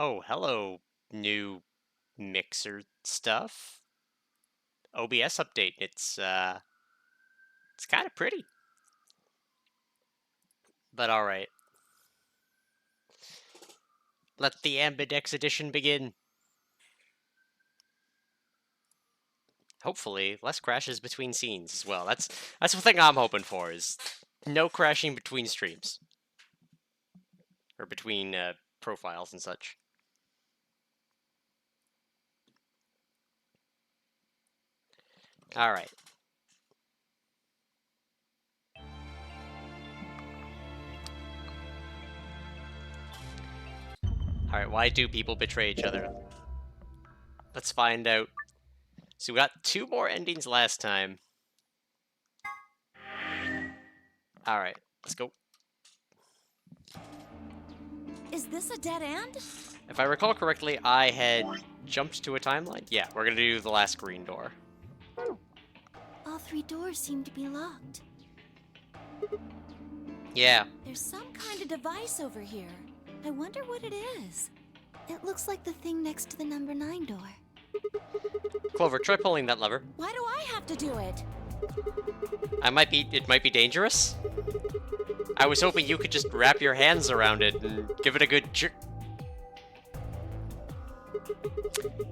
Oh, hello, new mixer stuff. OBS update. It's kind of pretty, but all right. Let the Ambidex edition begin. Hopefully, less crashes between scenes as well. That's the thing I'm hoping for is no crashing between streams or between profiles and such. All right. All right. Why do people betray each other? Let's find out. So we got two more endings last time. All right. Let's go. Is this a dead end? If I recall correctly, I had jumped to a timeline. Yeah, we're gonna do the last green door. All three doors seem to be locked. Yeah. There's some kind of device over here. I wonder what it is. It looks like the thing next to the number 9 door. Clover, try pulling that lever. Why do I have to do it? It might be dangerous. I was hoping you could just wrap your hands around it and give it a good jerk.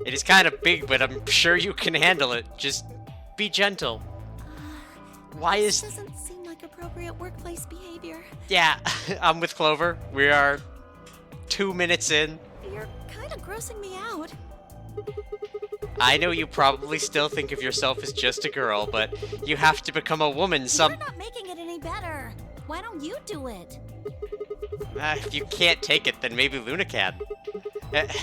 It is kind of big, but I'm sure you can handle it. Just be gentle. Why This is... doesn't seem like appropriate workplace behavior. Yeah, I'm with Clover. We are 2 minutes in. You're kind of grossing me out. I know you probably still think of yourself as just a girl, but you have to become a woman You're not making it any better. Why don't you do it? If you can't take it, then maybe Luna can.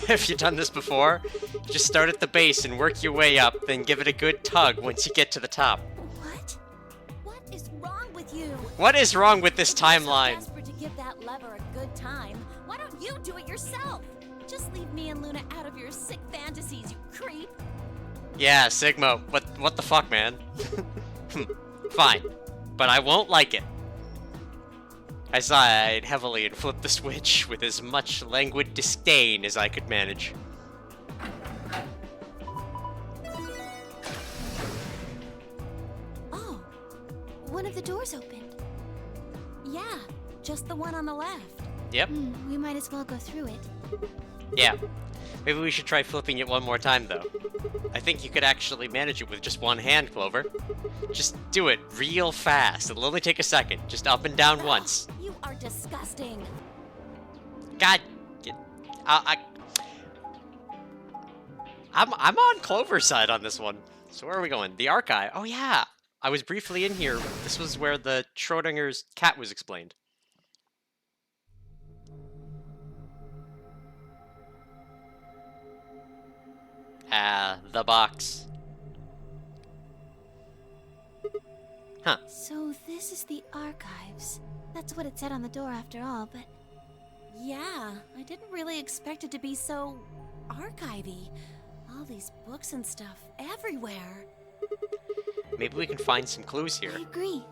Have you done this before? Just start at the base and work your way up, then give it a good tug once you get to the top. What? What is wrong with you? What is wrong with this timeline? I'm so desperate to give that lever a good time. Why don't you do it yourself? Just leave me and Luna out of your sick fantasies, you creep. Yeah, Sigma, what the fuck, man? Fine, but I won't like it. I sighed heavily and flipped the switch with as much languid disdain as I could manage. Oh, one of the doors opened. Yeah, just the one on the left. Yep. We might as well go through it. Yeah. Maybe we should try flipping it one more time, though. I think you could actually manage it with just one hand, Clover. Just do it real fast. It'll only take a second. Just up and down once. You are disgusting. God, I'm on Clover's side on this one. So where are we going? The archive. Oh yeah, I was briefly in here. This was where the Schrodinger's cat was explained. The box. Huh. So this is the archives. That's what it said on the door after all, but... Yeah, I didn't really expect it to be so... archivy. All these books and stuff everywhere. Maybe we can find some clues here. I agree.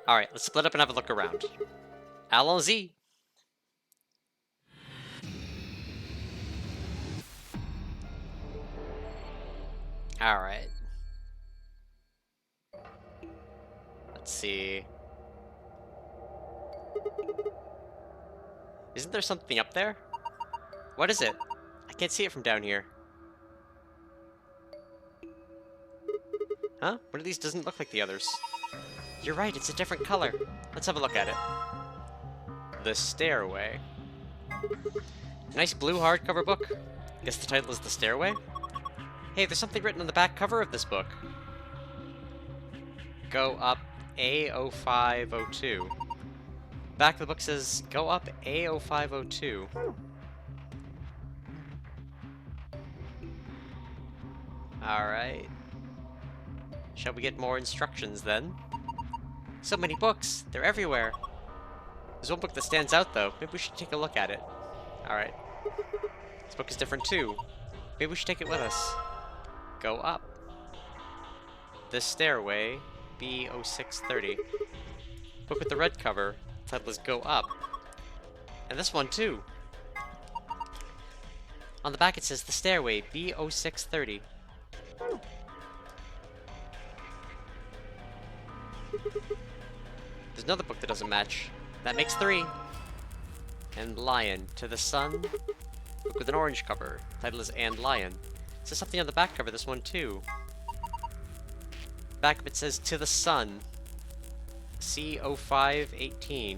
Alright, let's split up and have a look around. Allons-y! Alright. Let's see. Isn't there something up there? What is it? I can't see it from down here. Huh? One of these doesn't look like the others. You're right, it's a different color. Let's have a look at it. The Stairway. Nice blue hardcover book. Guess the title is The Stairway? Hey, there's something written on the back cover of this book. Go up A0502. Back of the book says, go up A0502. Alright. Shall we get more instructions then? So many books! They're everywhere! There's one book that stands out though. Maybe we should take a look at it. Alright. This book is different too. Maybe we should take it with us. Go up. The Stairway, B0630. Book with the red cover. Title is Go Up. And this one, too. On the back it says The Stairway, B0630. There's another book that doesn't match. That makes 3. And Lion, To the Sun. Book with an orange cover. Title is And Lion. It says something on the back cover, this one too. Back of it says To the Sun. C0518.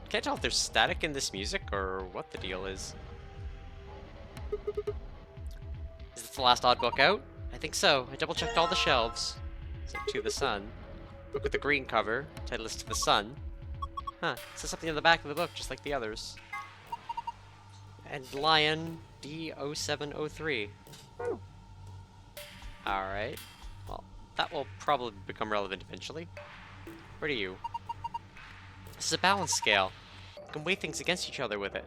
Can't tell if there's static in this music or what the deal is. Is this the last odd book out? I think so. I double checked all the shelves. So To the Sun. Book with the green cover. Title is To the Sun. Huh. It says something on the back of the book, just like the others. And Lion D0703. Alright. Well, that will probably become relevant eventually. Where are you? This is a balance scale. You can weigh things against each other with it.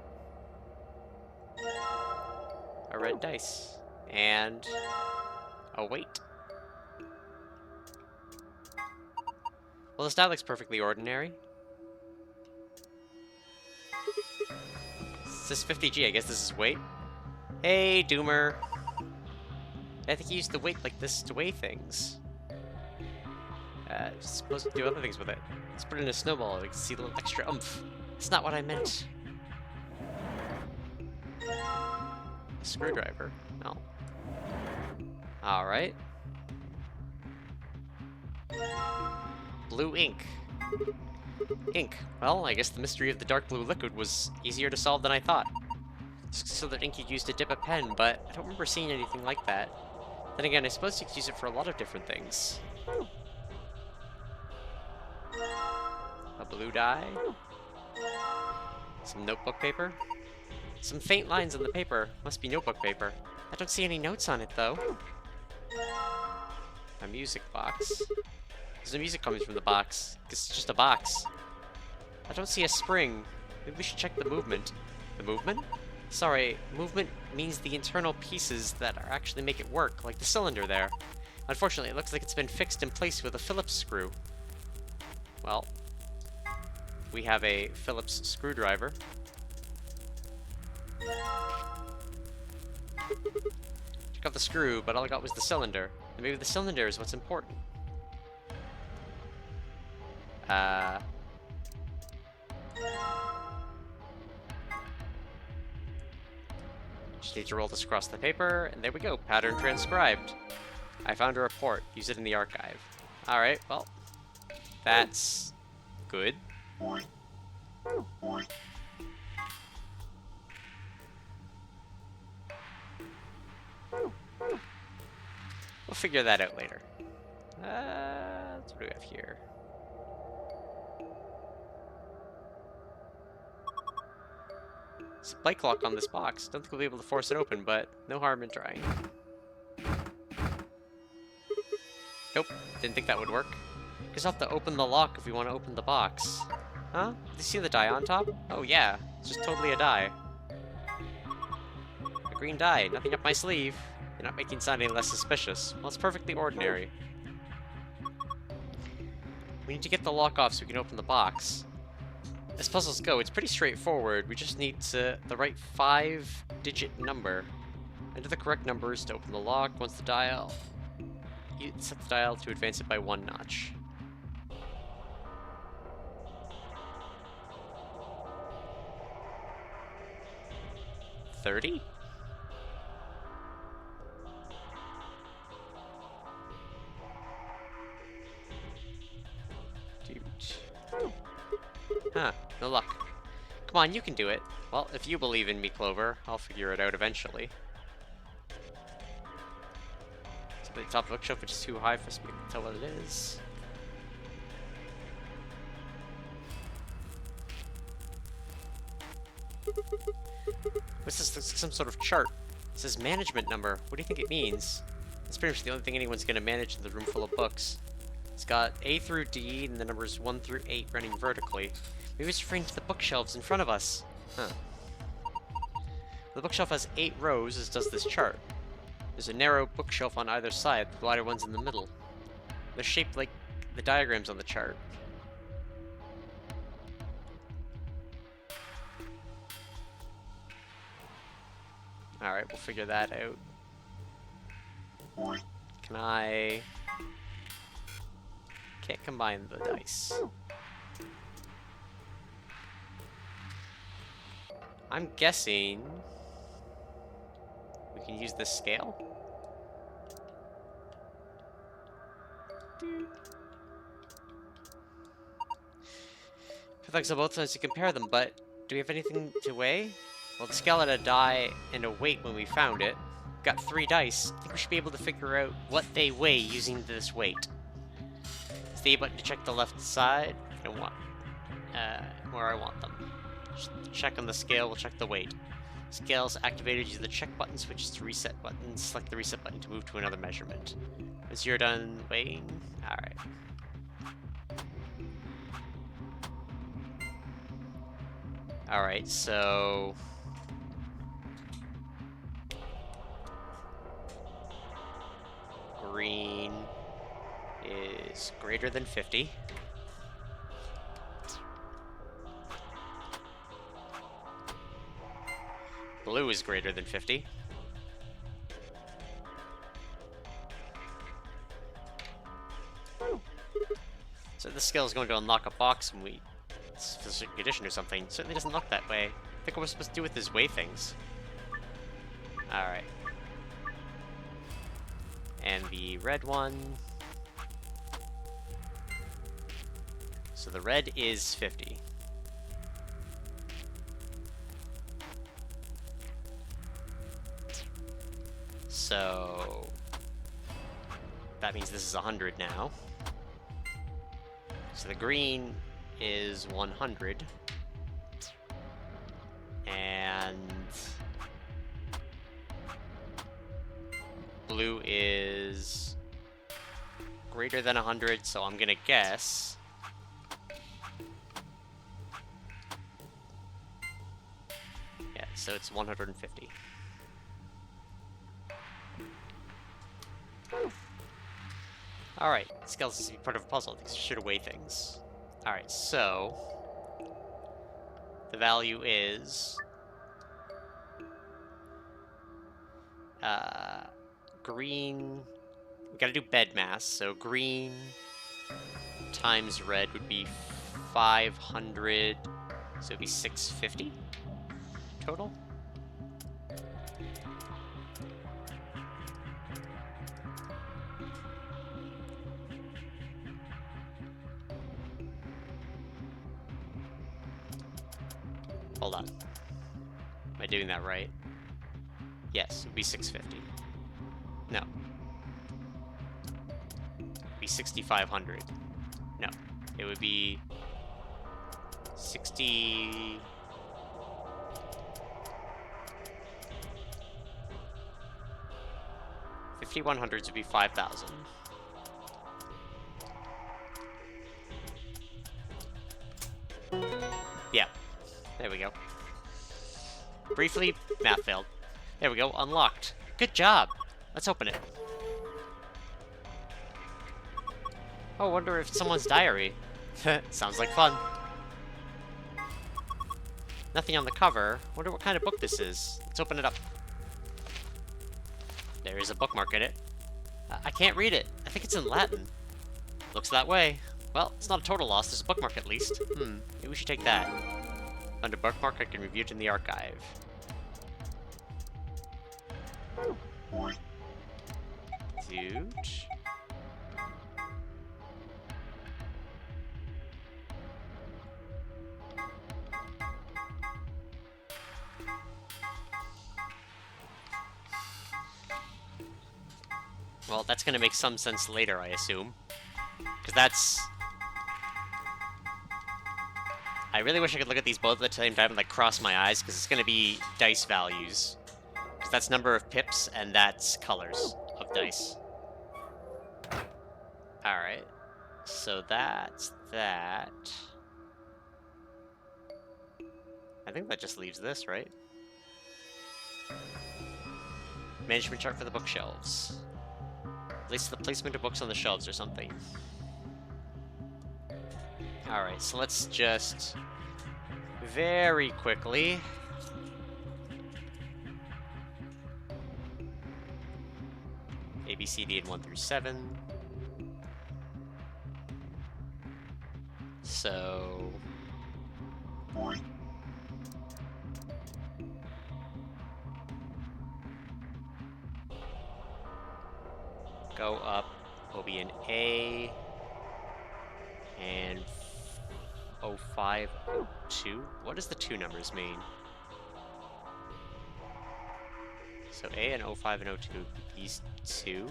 A red dice. And a weight. Well, this die looks perfectly ordinary. This is 50G, I guess this is weight. Hey, Doomer. I think you used the weight like this to weigh things. Supposed to do other things with it. Let's put it in a snowball, we can see a little extra oomph. It's not what I meant. A screwdriver. No. Alright. Blue ink. Ink. Well, I guess the mystery of the dark blue liquid was easier to solve than I thought. So that ink you'd use to dip a pen, but I don't remember seeing anything like that. Then again, I suppose you could use it for a lot of different things. A blue dye. Some notebook paper. Some faint lines on the paper. Must be notebook paper. I don't see any notes on it, though. A music box. There's no music coming from the box. It's just a box. I don't see a spring. Maybe we should check the movement. The movement? Sorry, movement means the internal pieces that actually make it work, like the cylinder there. Unfortunately, it looks like it's been fixed in place with a Phillips screw. Well, we have a Phillips screwdriver. Took out the screw, but all I got was the cylinder. And maybe the cylinder is what's important. Just need to roll this across the paper, and there we go. Pattern transcribed. I found a report. Use it in the archive. Alright, well, that's good. We'll figure that out later. What do we have here? It's a bike lock on this box. Don't think we'll be able to force it open, but no harm in trying. Nope, didn't think that would work. Guess I'll have to open the lock if we want to open the box. Huh? Did you see the die on top? Oh yeah, it's just totally a die. A green die, nothing up my sleeve. You're not making it sound any less suspicious. Well, it's perfectly ordinary. We need to get the lock off so we can open the box. As puzzles go, it's pretty straightforward. We just need the right 5-digit number. Enter the correct numbers to open the lock. Once the dial... You set the dial to advance it by 1 notch. $30? Dude. Huh, no luck. Come on, you can do it. Well, if you believe in me, Clover, I'll figure it out eventually. It's at the top of the bookshelf, which is too high for us to tell what it is. What's this? Looks like some sort of chart. It says management number. What do you think it means? It's pretty much the only thing anyone's going to manage in the room full of books. It's got A through D and the numbers 1 through 8 running vertically. Maybe it's referring to the bookshelves in front of us. Huh. The bookshelf has 8 rows, as does this chart. There's a narrow bookshelf on either side, the wider one's in the middle. They're shaped like the diagrams on the chart. Alright, we'll figure that out. Can I... Can't combine the dice. I'm guessing... we can use this scale? Feel like so both sides to compare them, but do we have anything to weigh? Well, the scale had a die and a weight when we found it. Got 3 dice. I think we should be able to figure out what they weigh using this weight. Is the A button to check the left side? I want where I want them. Just check on the scale, we'll check the weight. Scales activated, use the check button, switches to reset button, select the reset button to move to another measurement. Once you're done weighing, alright. Alright, so... green is greater than 50. Blue is greater than 50. So this skill is going to unlock a box when we... it's a certain condition or something. It certainly doesn't look that way. I think what we're supposed to do with is weigh things. Alright. And the red one... so the red is 50. So... that means this is 100 now. So the green is 100. And... blue is greater than 100, so I'm gonna guess... yeah, so it's 150. Alright, scales seems to be part of a puzzle. These should weigh things. Alright, so... the value is... green... we gotta do bed mass, so green times red would be 500, so it'd be 650 total? Hold on. Am I doing that right? Yes, it would be 650. No. It'd be 6,500. No. It would be 60... 5100s would be 5,000. Yeah. There we go. Briefly, math failed. There we go, unlocked. Good job! Let's open it. Oh, wonder if it's someone's diary. Sounds like fun. Nothing on the cover. Wonder what kind of book this is. Let's open it up. There is a bookmark in it. I can't read it. I think it's in Latin. Looks that way. Well, it's not a total loss. There's a bookmark at least. Maybe we should take that. Under bookmark, I can review it in the archive. Dude. Well, that's gonna make some sense later, I assume. Because that's... I really wish I could look at these both at the same time and, like, cross my eyes, because it's gonna be dice values. Because that's number of pips, and that's colors of dice. Alright. So that's that. I think that just leaves this, right? Management chart for the bookshelves. At least the placement of books on the shelves or something. Alright, so let's just very quickly B, C, D, and 1 through 7. So... go up, will be an A, and 05, 02? What does the 2 numbers mean? So A and 05 and 02, these 2.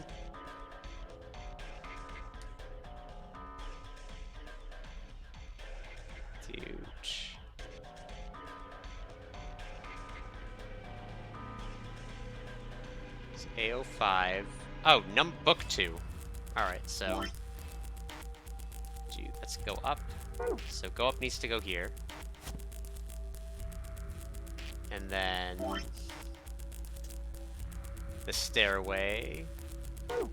It's A05. Oh, book 2. Alright, so... let's go up. So go up needs to go here. And then... the stairway... oh,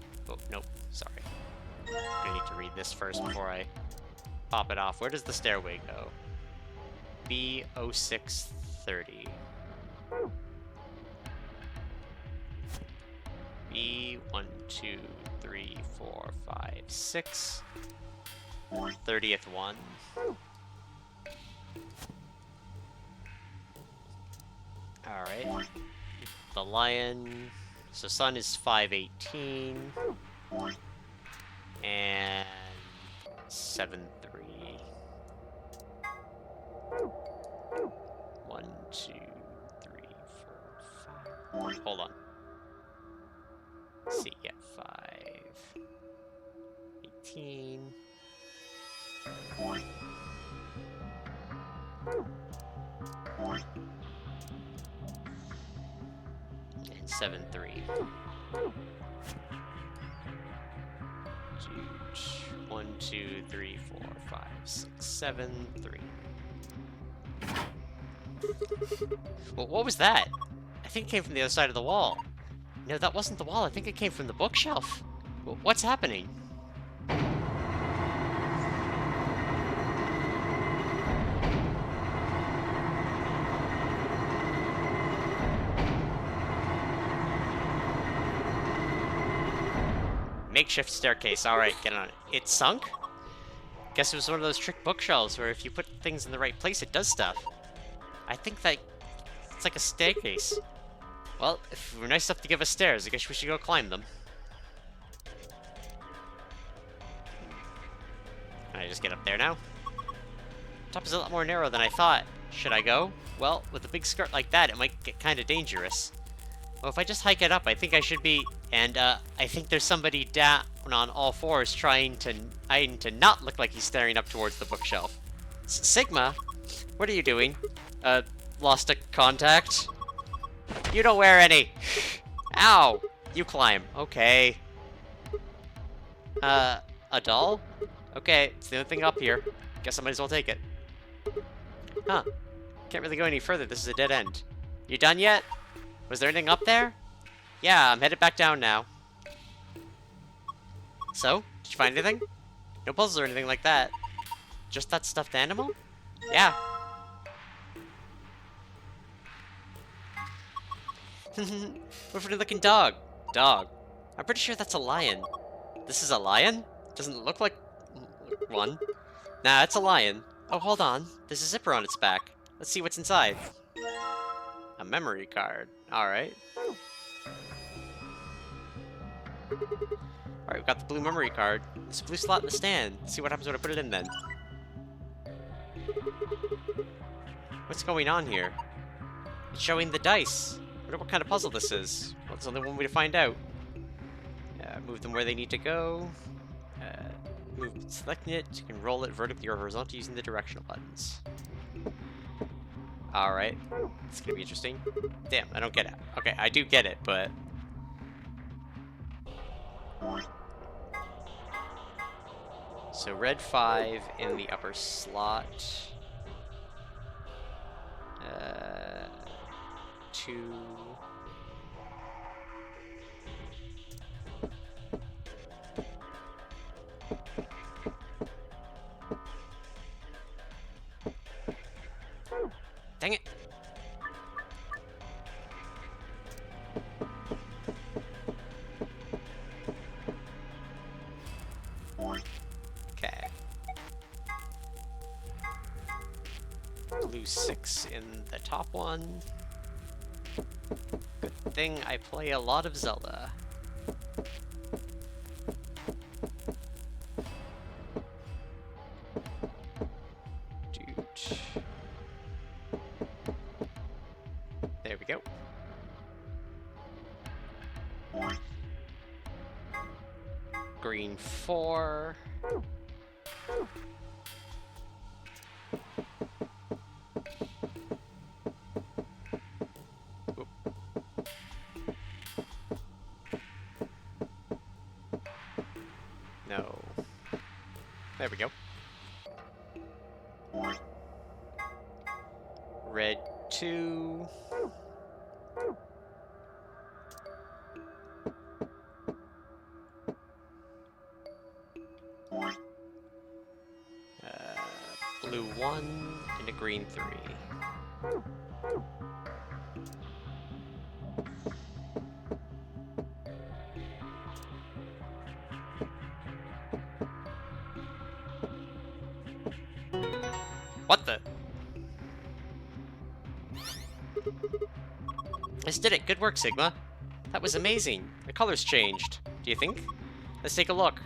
nope, sorry. I need to read this first before I pop it off. Where does the stairway go? B0630. B1, 2, 3, 4, 5, 6. 30th one. Alright. The lion. So sun is 518. And 7-3. 1, 2, 3, 4, 5. Hold on. Let's see, yeah, 5. 18. And 7-3. 1, 2, 3, 4, 5, 6, 7, 3. Well, what was that? I think it came from the other side of the wall. No, that wasn't the wall. I think it came from the bookshelf. What's happening? Makeshift staircase. Alright, get on it. It sunk? Guess it was one of those trick bookshelves where if you put things in the right place, it does stuff. I think that it's like a staircase. Well, if we're nice enough to give us stairs, I guess we should go climb them. Can I just get up there now? Top is a lot more narrow than I thought. Should I go? Well, with a big skirt like that, it might get kind of dangerous. Well, if I just hike it up, I think I should be... And, I think there's somebody down on all fours trying to not look like he's staring up towards the bookshelf. Sigma? What are you doing? Lost a contact? You don't wear any! Ow! You climb. Okay. A doll? Okay, it's the only thing up here. Guess I might as well take it. Huh. Can't really go any further, this is a dead end. You done yet? Was there anything up there? Yeah, I'm headed back down now. So, did you find anything? No puzzles or anything like that. Just that stuffed animal? Yeah. What a funny looking dog. Dog. I'm pretty sure that's a lion. This is a lion? Doesn't look like one. Nah, it's a lion. Oh, hold on. There's a zipper on its back. Let's see what's inside. A memory card. Alright. Alright, we've got the blue memory card. There's a blue slot in the stand. Let's see what happens when I put it in then. What's going on here? It's showing the dice. I wonder what kind of puzzle this is. Well, there's only one way to find out. Move them where they need to go. Selecting it, you can roll it vertically or horizontally using the directional buttons. Alright. It's gonna be interesting. Damn, I don't get it. Okay, I do get it, but... So red 5 in the upper slot. 2... Dang it! blue 6 in the top one. Good thing I play a lot of Zelda. Dude. There we go. Green 4. Oop. No. There we go. Red 2. Blue 1 and a green 3. What the? This did it. Good work, Sigma. That was amazing. The colors changed. Do you think? Let's take a look.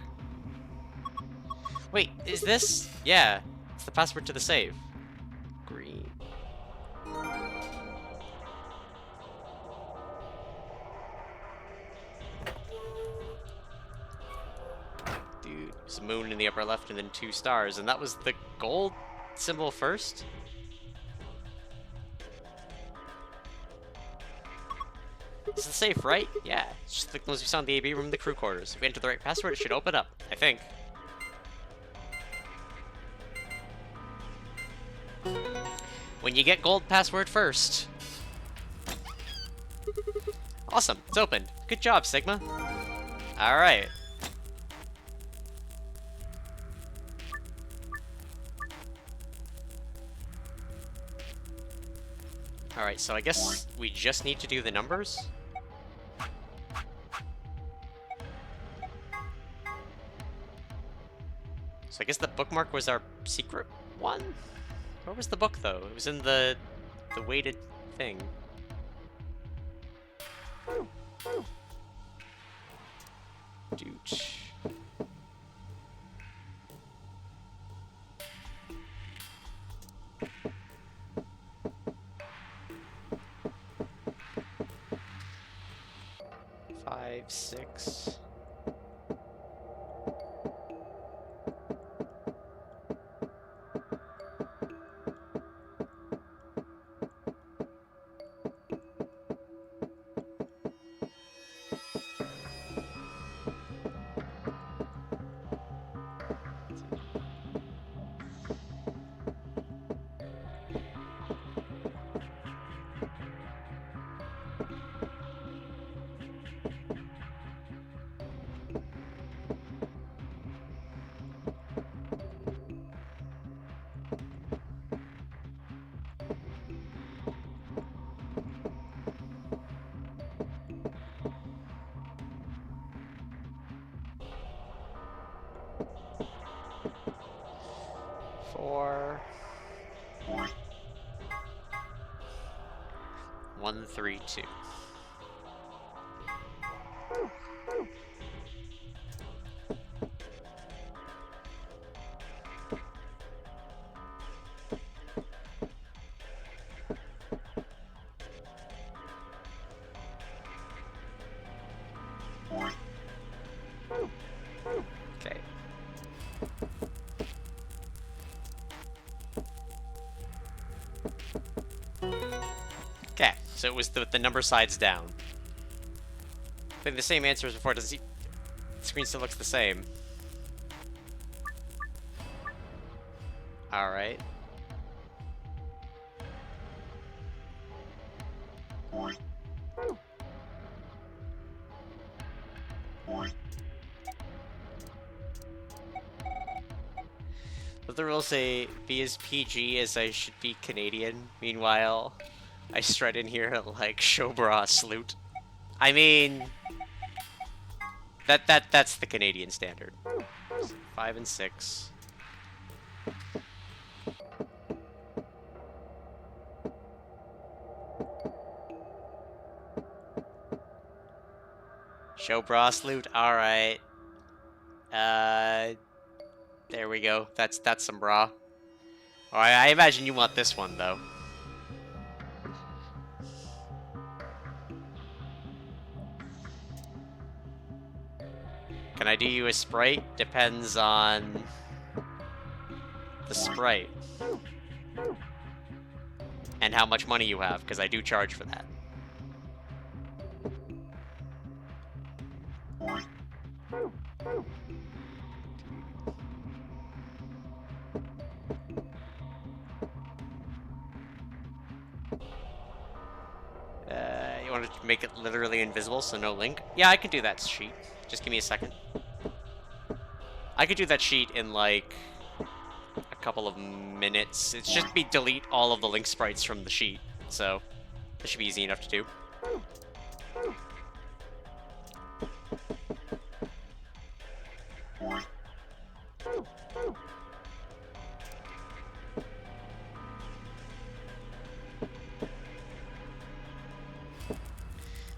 Wait, is this? Yeah, it's the password to the save. Green. Dude, there's a moon in the upper left and then 2 stars, and that was the gold symbol first? This is the safe, right? Yeah, it's just like the ones we saw in the AB room in the crew quarters. If we enter the right password, it should open up, I think. When you get gold password first. Awesome, it's opened. Good job, Sigma. Alright. Alright, so I guess we just need to do the numbers? So I guess the bookmark was our secret one? Where was the book, though? It was in the weighted thing. Dooch. Five, 6. Four. 1, 3, 2. Okay. Okay, so it was the number sides down. I think the same answer as before. Does the screen still looks the same? All right. Let the rules say be as PG as I should be Canadian. Meanwhile, I strut in here like showbra salute. I mean, that's the Canadian standard. 5 and 6. Show Bros loot. Alright. There we go. That's some bra. Alright, I imagine you want this one, though. Can I do you a Sprite? Depends on the Sprite. And how much money you have, because I do charge for that. You want to make it literally invisible, so no link? Yeah, I can do that sheet. Just give me a second. I could do that sheet in, like, a couple of minutes. It's just be delete all of the link sprites from the sheet, so this should be easy enough to do.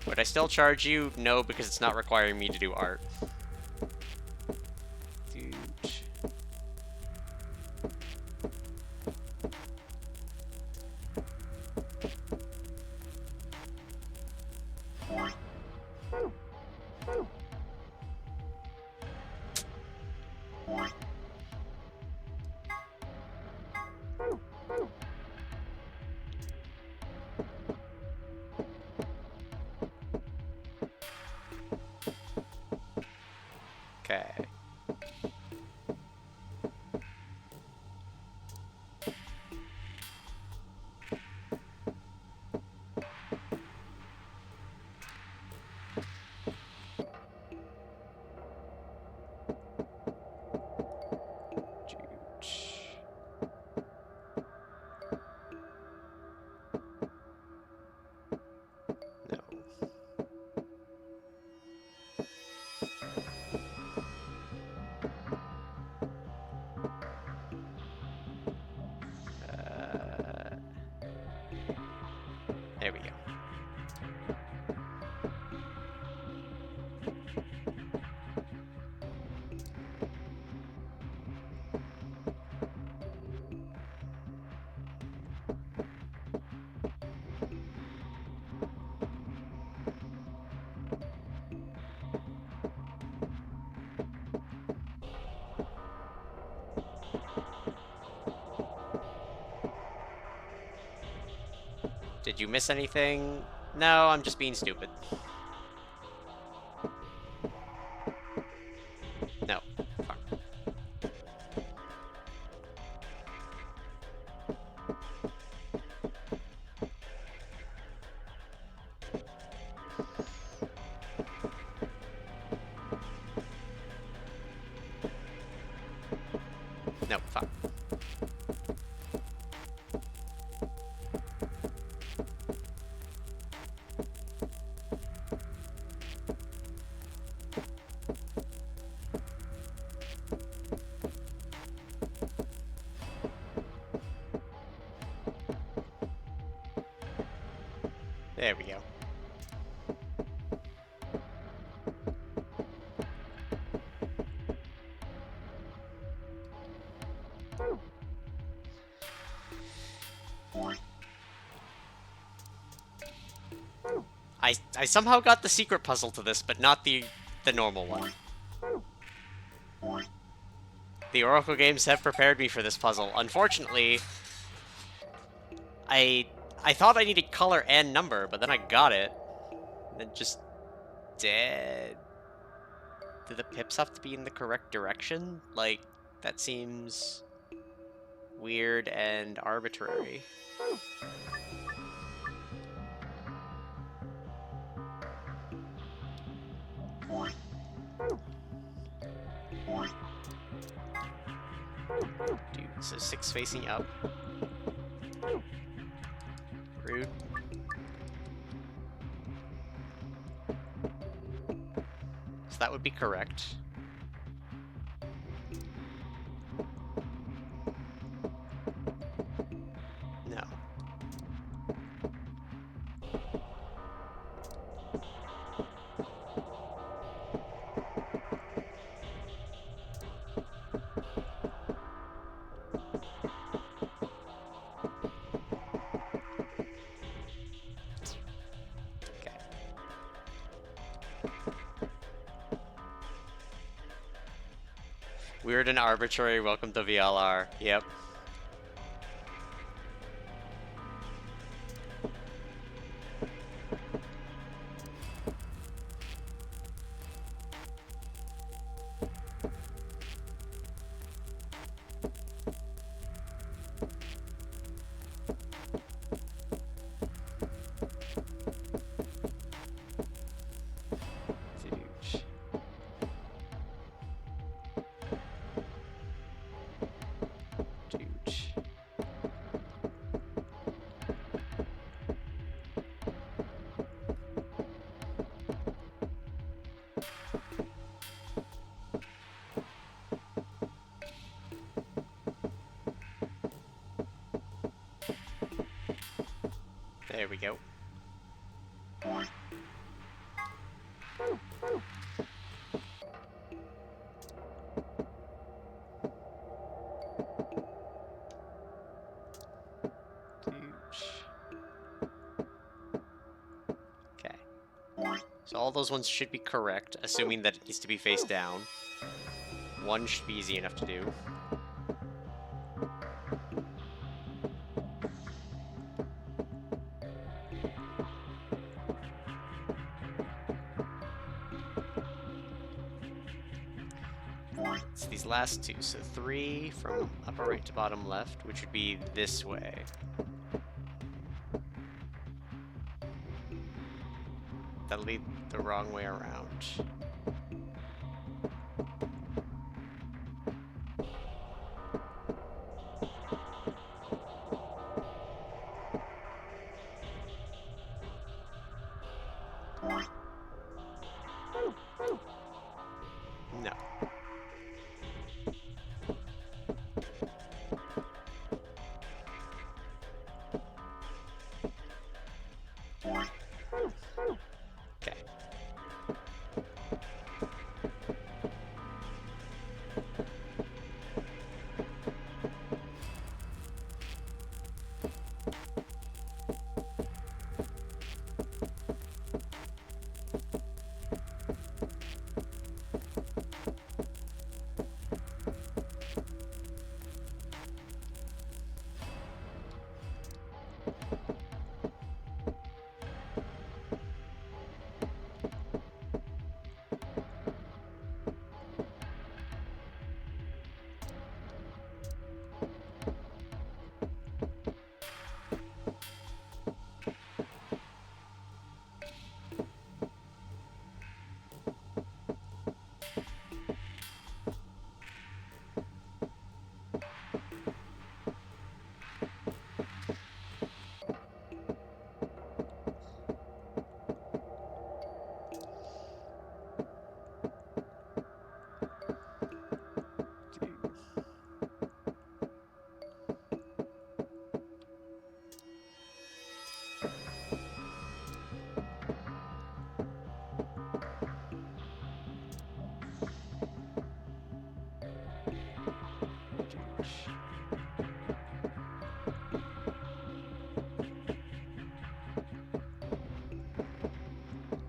Would I still charge you? No, because it's not requiring me to do art. Dude. Okay. No. There we go. Did you miss anything? No, I'm just being stupid. No. Fuck. No, fuck. There we go. I somehow got the secret puzzle to this, but not the normal one. The Oracle games have prepared me for this puzzle. Unfortunately, I thought I needed color and number, but then I got it. And then just dead. Do the pips have to be in the correct direction? Like, that seems weird and arbitrary. Dude, so 6 facing up. Rude. So that would be correct. No. Weird and arbitrary, welcome to VLR. Yep. There we go. Okay. So all those ones should be correct, assuming that it needs to be face down. One should be easy enough to do. It's these last two. So 3 from upper right to bottom left, which would be this way. That'll lead the wrong way around. No. Okay.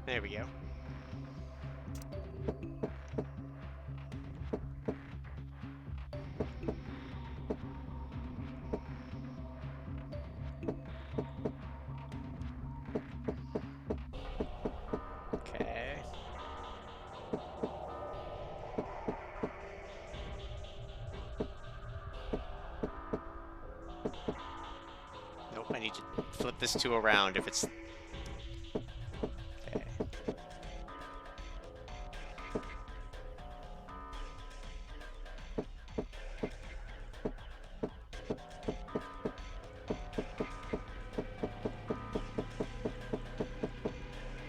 There we go. Okay. Nope, I need to flip this 2 around if it's... Okay.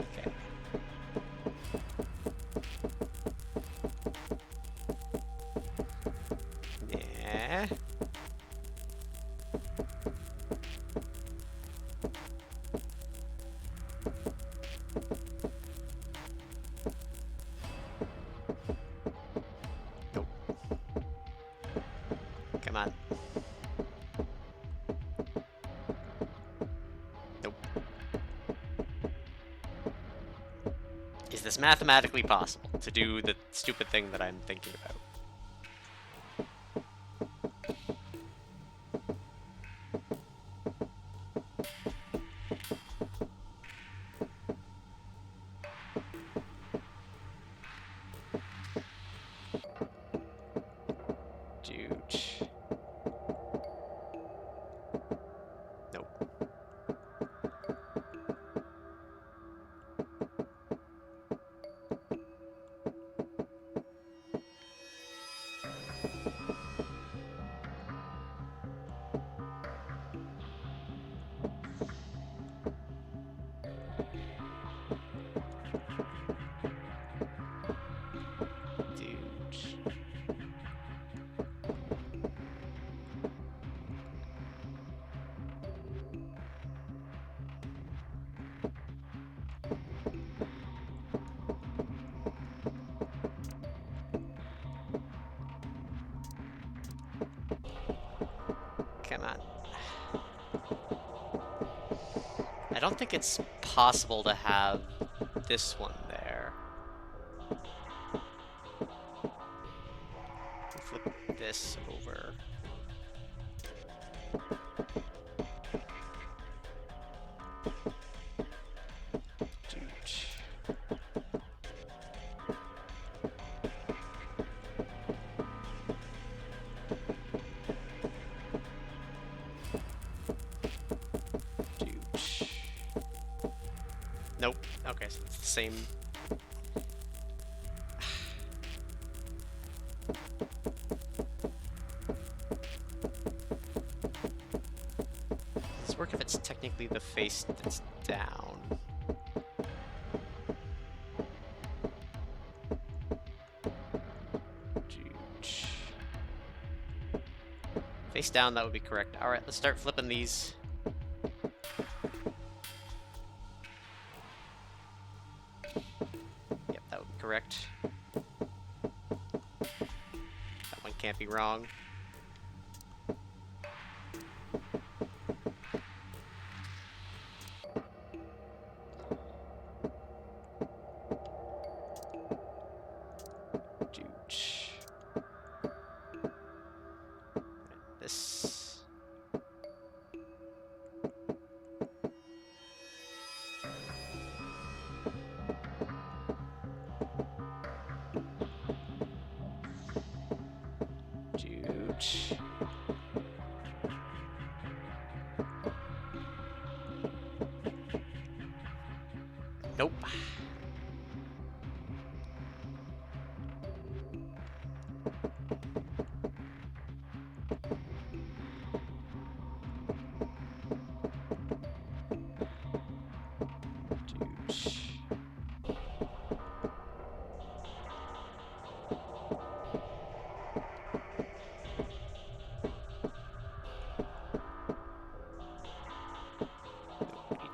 Okay. Yeah. Nope. Come on. Nope. Is this mathematically possible to do the stupid thing that I'm thinking about? I don't think it's possible to have this one there. Flip this over. Nope. Okay, so it's the same. Does this work if it's technically the face that's down? Face down, that would be correct. Alright, let's start flipping these. Yep, that would be correct. That one can't be wrong. This. Juge. Nope.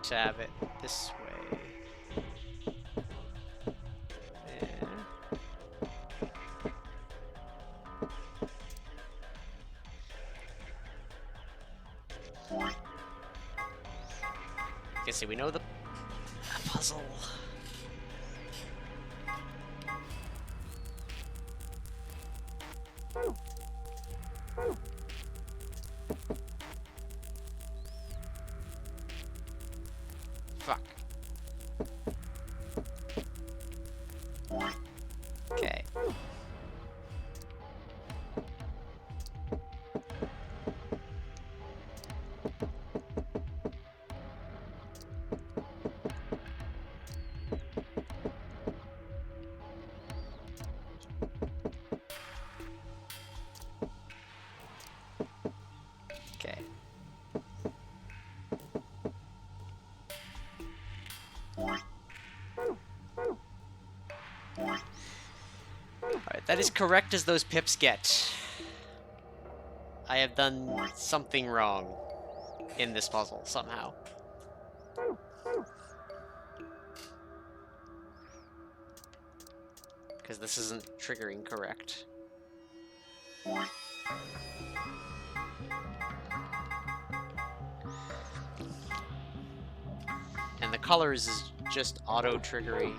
To have it this way. Yeah. Okay, so we know the puzzle. Fuck. Okay. Okay. Alright, that is correct as those pips get. I have done something wrong in this puzzle, somehow. Because this isn't triggering correct. And the colors is just auto-triggering.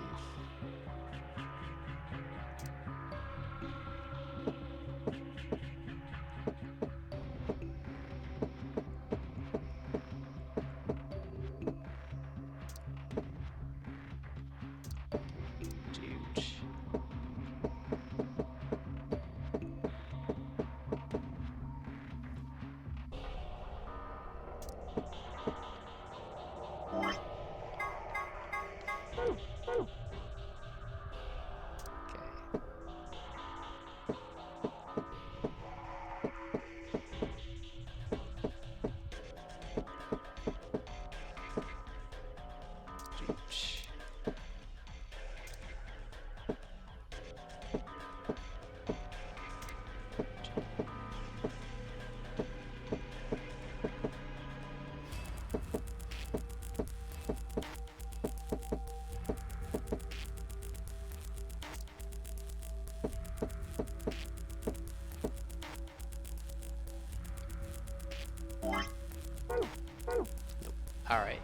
Alright.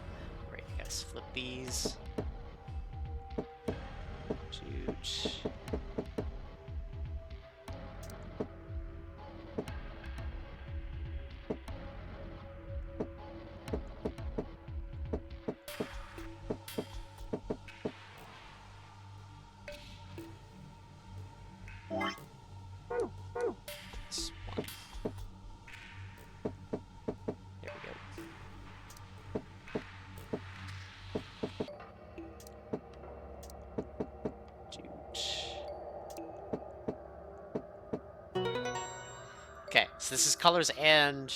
Great, these. Shoot. This one. There we go. Okay, so this is colors and...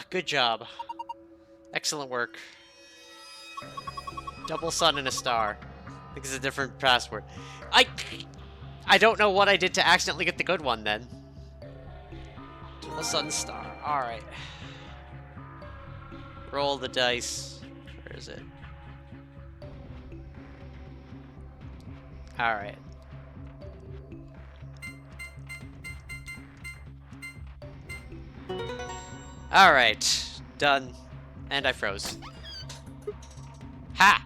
good job. Excellent work. Double sun and a star. I think it's a different password. I don't know what I did to accidentally get the good one then. Double sun star. Alright. Roll the dice. Where is it? Alright. Alright. Done. And I froze. Ha!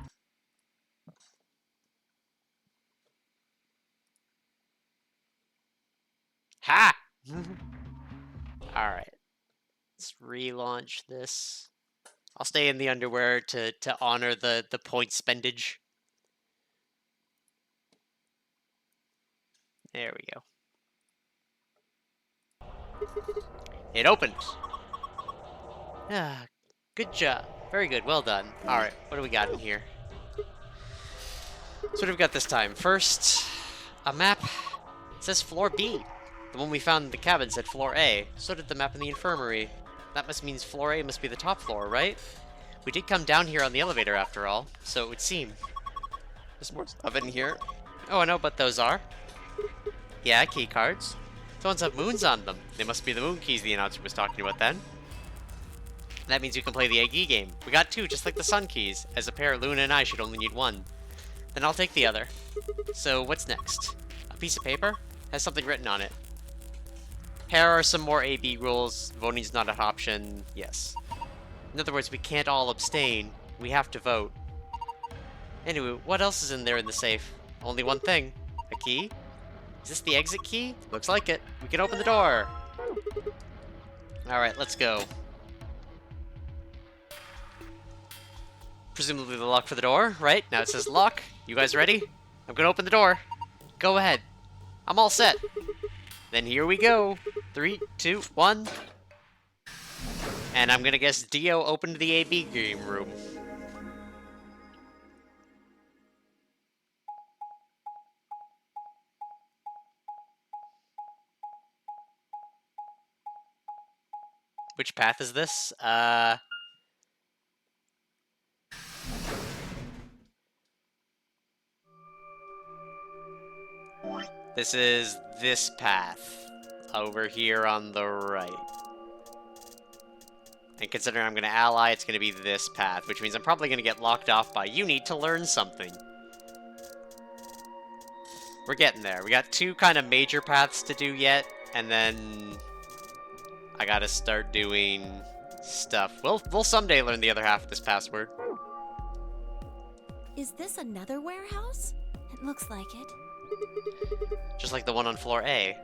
Ha! Alright. Let's relaunch this. I'll stay in the underwear to honor the point spendage. There we go. It opened. Ah, good job. Very good. Well done. Alright, what do we got in here? So what have we got this time? First, a map. It says floor B. The one we found in the cabin said floor A. So did the map in the infirmary. That means floor A must be the top floor, right? We did come down here on the elevator after all, so it would seem. There's more stuff in here. Oh, I know what those are. Yeah, key cards. The ones have moons on them. They must be the moon keys the announcer was talking about then. That means you can play the Eggy game. We got two, just like the sun keys. As a pair, Luna and I should only need one. Then I'll take the other. So, what's next? A piece of paper? Has something written on it. Here are some more AB rules. Voting's not an option. Yes. In other words, we can't all abstain. We have to vote. Anyway, what else is in there in the safe? Only one thing. A key? Is this the exit key? Looks like it. We can open the door. Alright, let's go. Presumably the lock for the door, right? Now it says lock. You guys ready? I'm gonna open the door. Go ahead. I'm all set. Then here we go. 3, 2, 1. And I'm gonna guess Dio opened the AB game room. Which path is this? This is this path. Over here on the right. And considering I'm going to ally, it's going to be this path, which means I'm probably going to get locked off by you need to learn something. We're getting there. We got two kind of major paths to do yet, and then I got to start doing stuff. We'll someday learn the other half of this password. Is this another warehouse? It looks like it. Just like the one on floor A.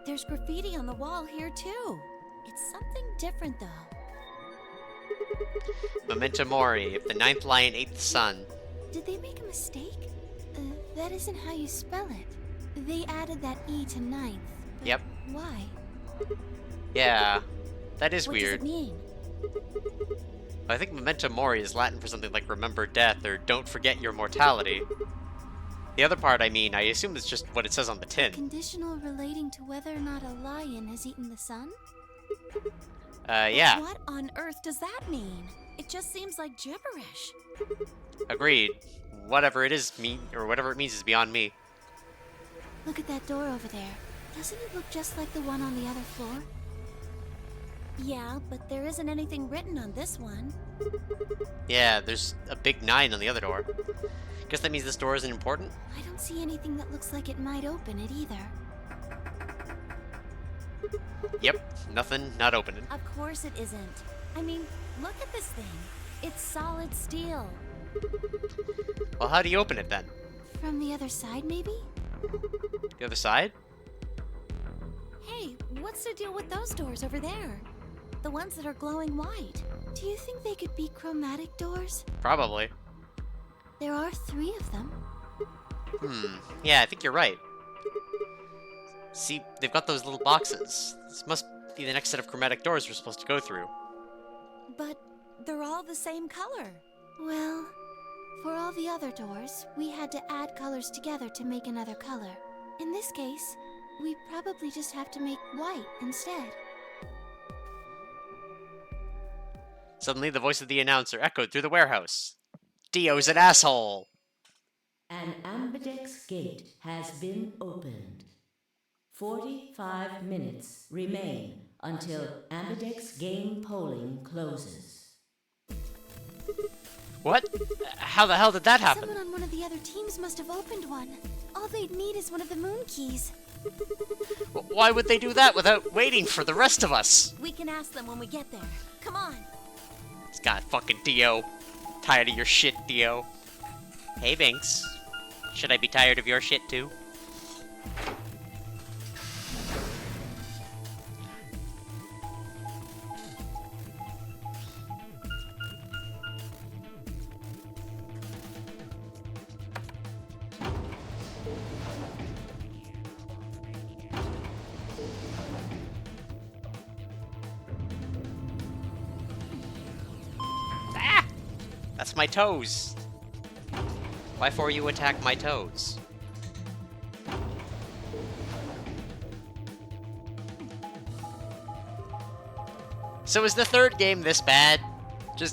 There's graffiti on the wall here too. It's something different though. Memento Mori, if the ninth lion ate the sun. Did they make a mistake? That isn't how you spell it. They added that E to ninth. But yep. Why? Yeah, that is weird. What does it mean? I think Memento Mori is Latin for something like remember death or don't forget your mortality. The other part, I mean, I assume it's just what it says on the tin. Conditional relating to whether or not a lion has eaten the sun? Yeah. What on earth does that mean? It just seems like gibberish. Agreed. Whatever it is or whatever it means is beyond me. Look at that door over there. Doesn't it look just like the one on the other floor? Yeah, but there isn't anything written on this one. Yeah, there's a big 9 on the other door. Guess that means this door isn't important? I don't see anything that looks like it might open it either. Yep, nothing, not opening. Of course it isn't. I mean, look at this thing. It's solid steel. Well, how do you open it then? From the other side, maybe? The other side? Hey, what's the deal with those doors over there? The ones that are glowing white. Do you think they could be chromatic doors? Probably. There are 3 of them. Yeah, I think you're right. See, they've got those little boxes. This must be the next set of chromatic doors we're supposed to go through. But they're all the same color. Well, for all the other doors, we had to add colors together to make another color. In this case, we probably just have to make white instead. Suddenly, the voice of the announcer echoed through the warehouse. Dio's an asshole! An Ambidex gate has been opened. 45 minutes remain until Ambidex game polling closes. What? How the hell did that happen? Someone on one of the other teams must have opened one. All they'd need is one of the moon keys. Why would they do that without waiting for the rest of us? We can ask them when we get there. Come on. This guy fucking Dio. Tired of your shit, Dio. Hey, Binks. Should I be tired of your shit, too? Ah! That's my toes. Why for you attack my toes? So is the third game this bad?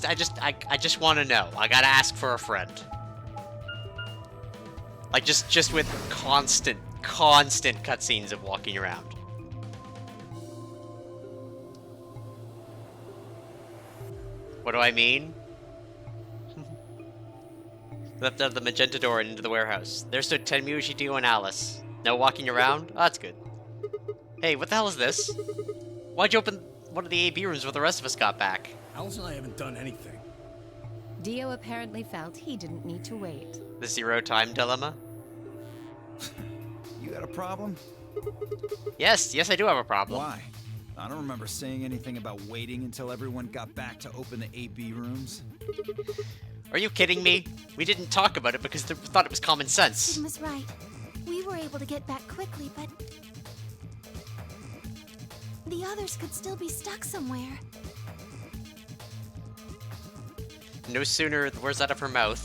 I just want to know. I gotta ask for a friend. Like just with constant cutscenes of walking around. What do I mean? Left out of the magenta door and into the warehouse. There stood Tenmuji, Dio, and Alice. No walking around? Oh, that's good. Hey, what the hell is this? Why'd you open one of the AB rooms where the rest of us got back? Alice and I haven't done anything. Dio apparently felt he didn't need to wait. The zero-time dilemma? You got a problem? Yes, I do have a problem. Why? I don't remember saying anything about waiting until everyone got back to open the AB rooms. Are you kidding me? We didn't talk about it because we thought it was common sense. Sigma's right. We were able to get back quickly, but the others could still be stuck somewhere. No sooner the words out of her mouth.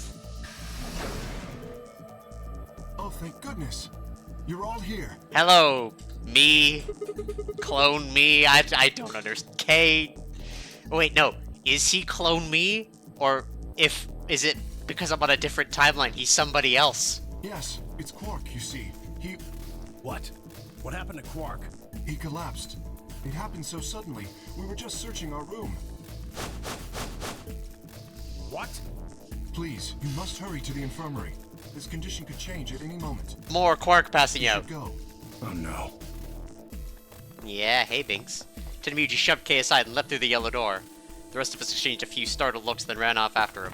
Oh, thank goodness. You're all here. Hello, me. Clone me. I don't understand. K. Oh, wait, no. Is he clone me? Or is it because I'm on a different timeline? He's somebody else. Yes, it's Quark, you see. What? What happened to Quark? He collapsed. It happened so suddenly. We were just searching our room. What? Please, you must hurry to the infirmary. This condition could change at any moment. More Quark passing You out. should go. Oh no. Yeah, hey, Binks. Tenmuji shoved Kay aside and left through the yellow door. The rest of us exchanged a few startled looks, then ran off after him.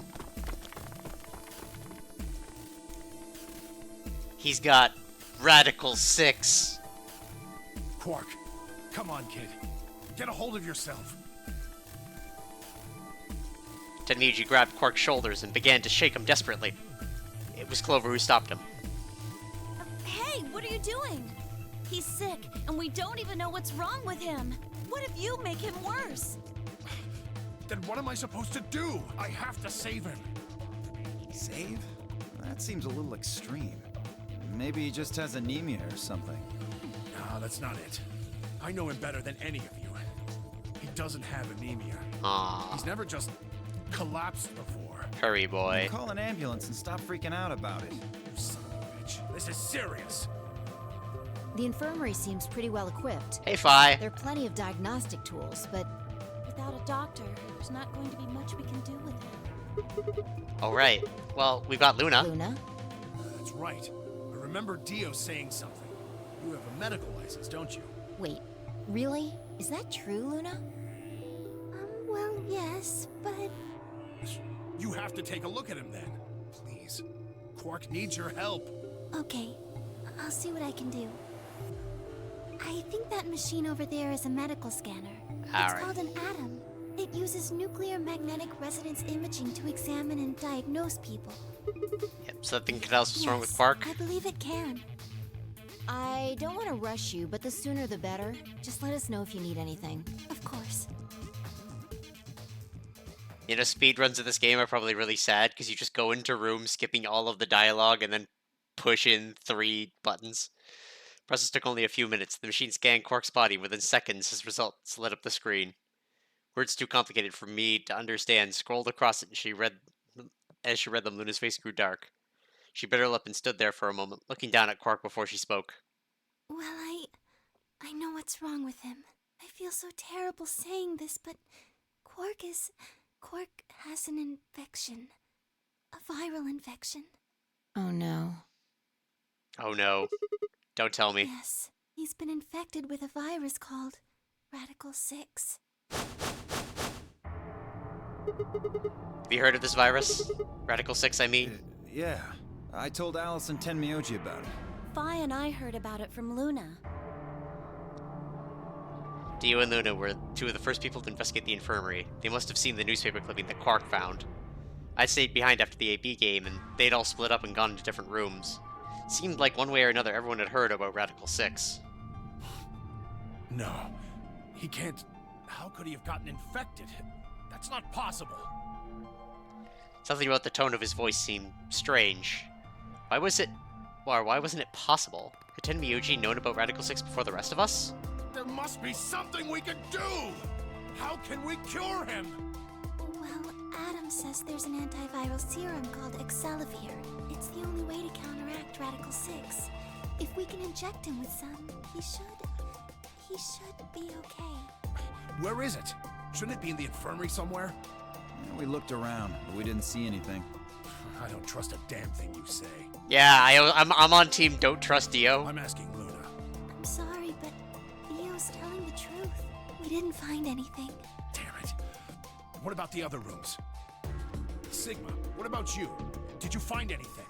He's got Radical 6. Quark, come on, kid. Get a hold of yourself. Tenmuji grabbed Quark's shoulders and began to shake him desperately. It was Clover who stopped him. Hey, what are you doing? He's sick, and we don't even know what's wrong with him. What if you make him worse? Then what am I supposed to do? I have to save him. Save? That seems a little extreme. Maybe he just has anemia or something. No, that's not it. I know him better than any of you. He doesn't have anemia. Aww, He's never just collapsed before. hurry boy. Call an ambulance and stop freaking out about it. You son of a bitch. This is serious. The infirmary seems pretty well equipped. Hey, Fi. There are plenty of diagnostic tools, but Without a doctor, there's not going to be much we can do with him. Alright. Well, we've got Luna. Luna? That's right. I remember Dio saying something. You have a medical license, don't you? Wait, really? Is that true, Luna? Well, yes, but You have to take a look at him then. Please. Quark needs your help. Okay, I'll see what I can do. I think that machine over there is a medical scanner. It's Alright. called an atom. It uses nuclear magnetic resonance imaging to examine and diagnose people. Yep, so that thing can tell us what's wrong with Yes, Quark. I believe it can. I don't want to rush you, but the sooner the better. Just let us know if you need anything. Of course. You know, speedruns of this game are probably really sad because you just go into rooms skipping all of the dialogue and then push in 3 buttons. Process took only a few minutes. The machine scanned Quark's body. Within seconds, his results lit up the screen. Words too complicated for me to understand scrolled across it as she read them. Luna's face grew dark. She bit her lip and stood there for a moment, looking down at Quark before she spoke. Well, I know what's wrong with him. I feel so terrible saying this, but Quark has an infection. A viral infection. Oh no. Oh no. Don't tell me. Yes, he's been infected with a virus called Radical 6. Have you heard of this virus? Radical 6, I mean. Yeah. I told Alice and Tenmyoji about it. Fi and I heard about it from Luna. Dio and Luna were 2 of the first people to investigate the infirmary. They must have seen the newspaper clipping that Quark found. I stayed behind after the AB game, and they'd all split up and gone into different rooms. Seemed like one way or another everyone had heard about Radical 6. No. He can't... How could he have gotten infected? That's not possible. Something about the tone of his voice seemed strange. Why wasn't it possible? Had Tenmyoji known about Radical 6 before the rest of us? There must be something we can do! How can we cure him? Well, Adam says there's an antiviral serum called Excelavir. It's the only way to counteract Radical 6. If we can inject him with some, he should be okay. Where is it? Shouldn't it be in the infirmary somewhere? Yeah, we looked around, but we didn't see anything. I don't trust a damn thing you say. Yeah, I'm on team don't trust Dio. I'm asking Luna. I'm sorry, but Theo's telling the truth. We didn't find anything. Damn it. What about the other rooms? Sigma, what about you? Did you find anything?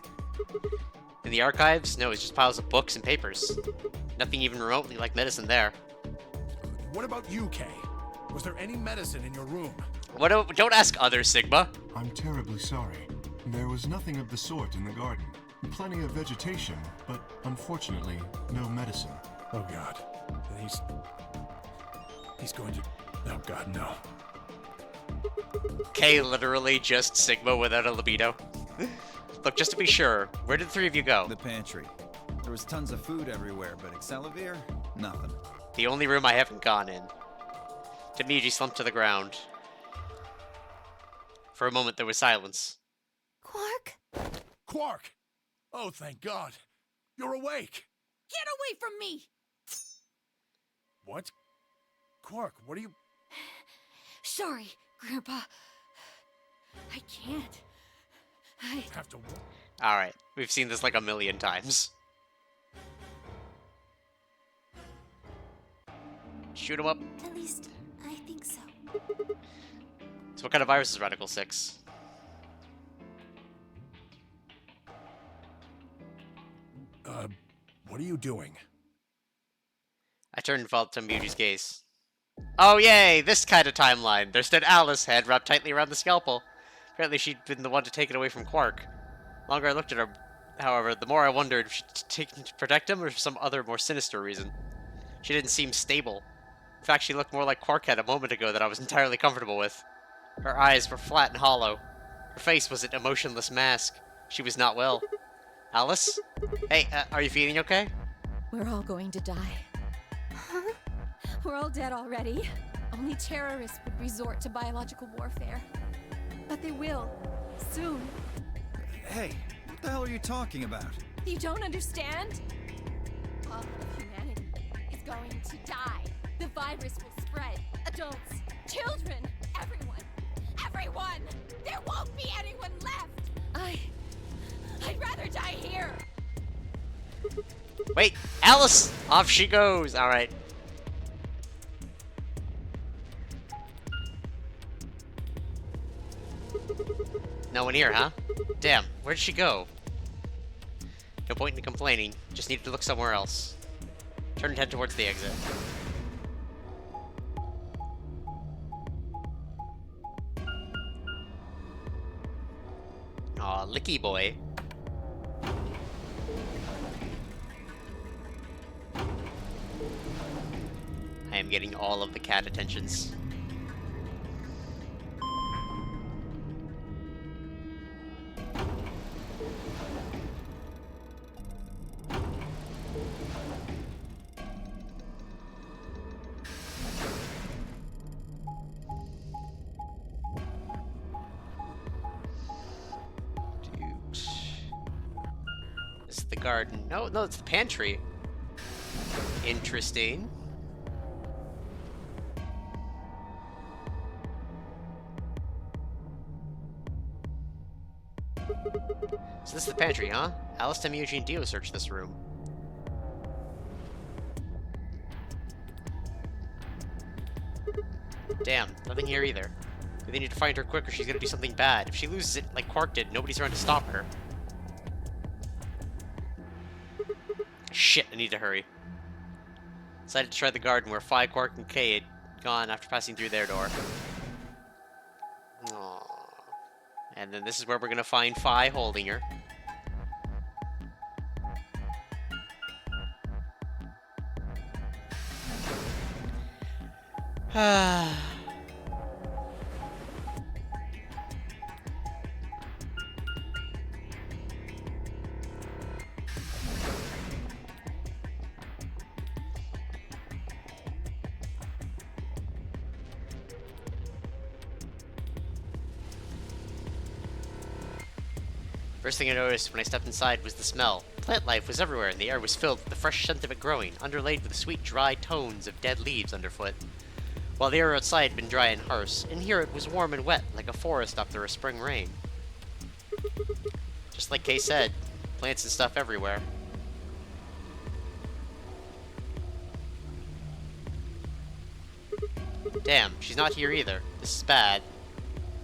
In the archives? No, it's just piles of books and papers. Nothing even remotely like medicine there. What about you, Kay? Was there any medicine in your room? Don't ask others, Sigma. I'm terribly sorry. There was nothing of the sort in the garden. Plenty of vegetation, but unfortunately, no medicine. Oh god. He's going to... Oh god, no. Kay literally just Sigma without a libido. Look, just to be sure, where did the 3 of you go? The pantry. There was tons of food everywhere, but Excelavir? Nothing. The only room I haven't gone in. Tenmyoji slumped to the ground. For a moment, there was silence. Quark? Quark! Oh, thank god. You're awake! Get away from me! What? Quark, what are you... Sorry, Grandpa. I can't. I have to... Alright, we've seen this like a million times. Shoot him up. At least, I think so. So what kind of virus is Radical 6? What are you doing? I turned and followed Tenmyoji's gaze. Oh yay, this kind of timeline. There stood Alice, head wrapped tightly around the scalpel. Apparently she'd been the one to take it away from Quark. The longer I looked at her, however, the more I wondered if she'd taken it to protect him or for some other more sinister reason. She didn't seem stable. In fact, she looked more like Quark had a moment ago that I was entirely comfortable with. Her eyes were flat and hollow. Her face was an emotionless mask. She was not well. Alice? Hey, are you feeling okay? We're all going to die. Huh? We're all dead already. Only terrorists would resort to biological warfare. But they will. Soon. Hey, what the hell are you talking about? You don't understand? All of humanity is going to die. The virus will spread. Adults, children, everyone. Everyone! There won't be anyone left! I'd rather die here! Wait, Alice! Off she goes! Alright. No one here, huh? Damn, where'd she go? No point in complaining. Just needed to look somewhere else. Turn and head towards the exit. Aw, Licky boy. I am getting all of the cat attentions. This is the garden. No, no, it's the pantry. Interesting. So this is the pantry, huh? Alice, Timmy, Eugene, Dio searched this room. Damn, nothing here either. They need to find her quick or she's gonna do something bad. If she loses it like Quark did, nobody's around to stop her. Shit, I need to hurry. Decided to try the garden where Phi, Quark, and Kay had gone after passing through their door. Aww. And then this is where we're gonna find Phi holding her. First thing I noticed when I stepped inside was the smell. Plant life was everywhere, and the air was filled with the fresh scent of it growing, underlaid with the sweet, dry tones of dead leaves underfoot. While the air outside had been dry and harsh, in here it was warm and wet, like a forest after a spring rain. Just like Kay said, plants and stuff everywhere. Damn, she's not here either. This is bad.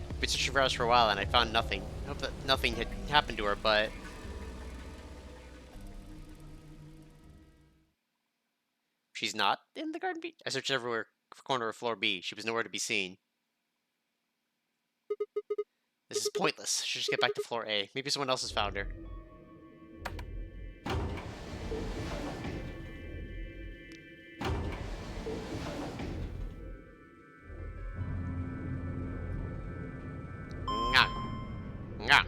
I've been searching for hours for a while and I found nothing. I hope that nothing had happened to her, but... She's not in the garden B? I searched everywhere for corner of floor B. She was nowhere to be seen. This is pointless. I should just get back to floor A. Maybe someone else has found her. Nga. Nga.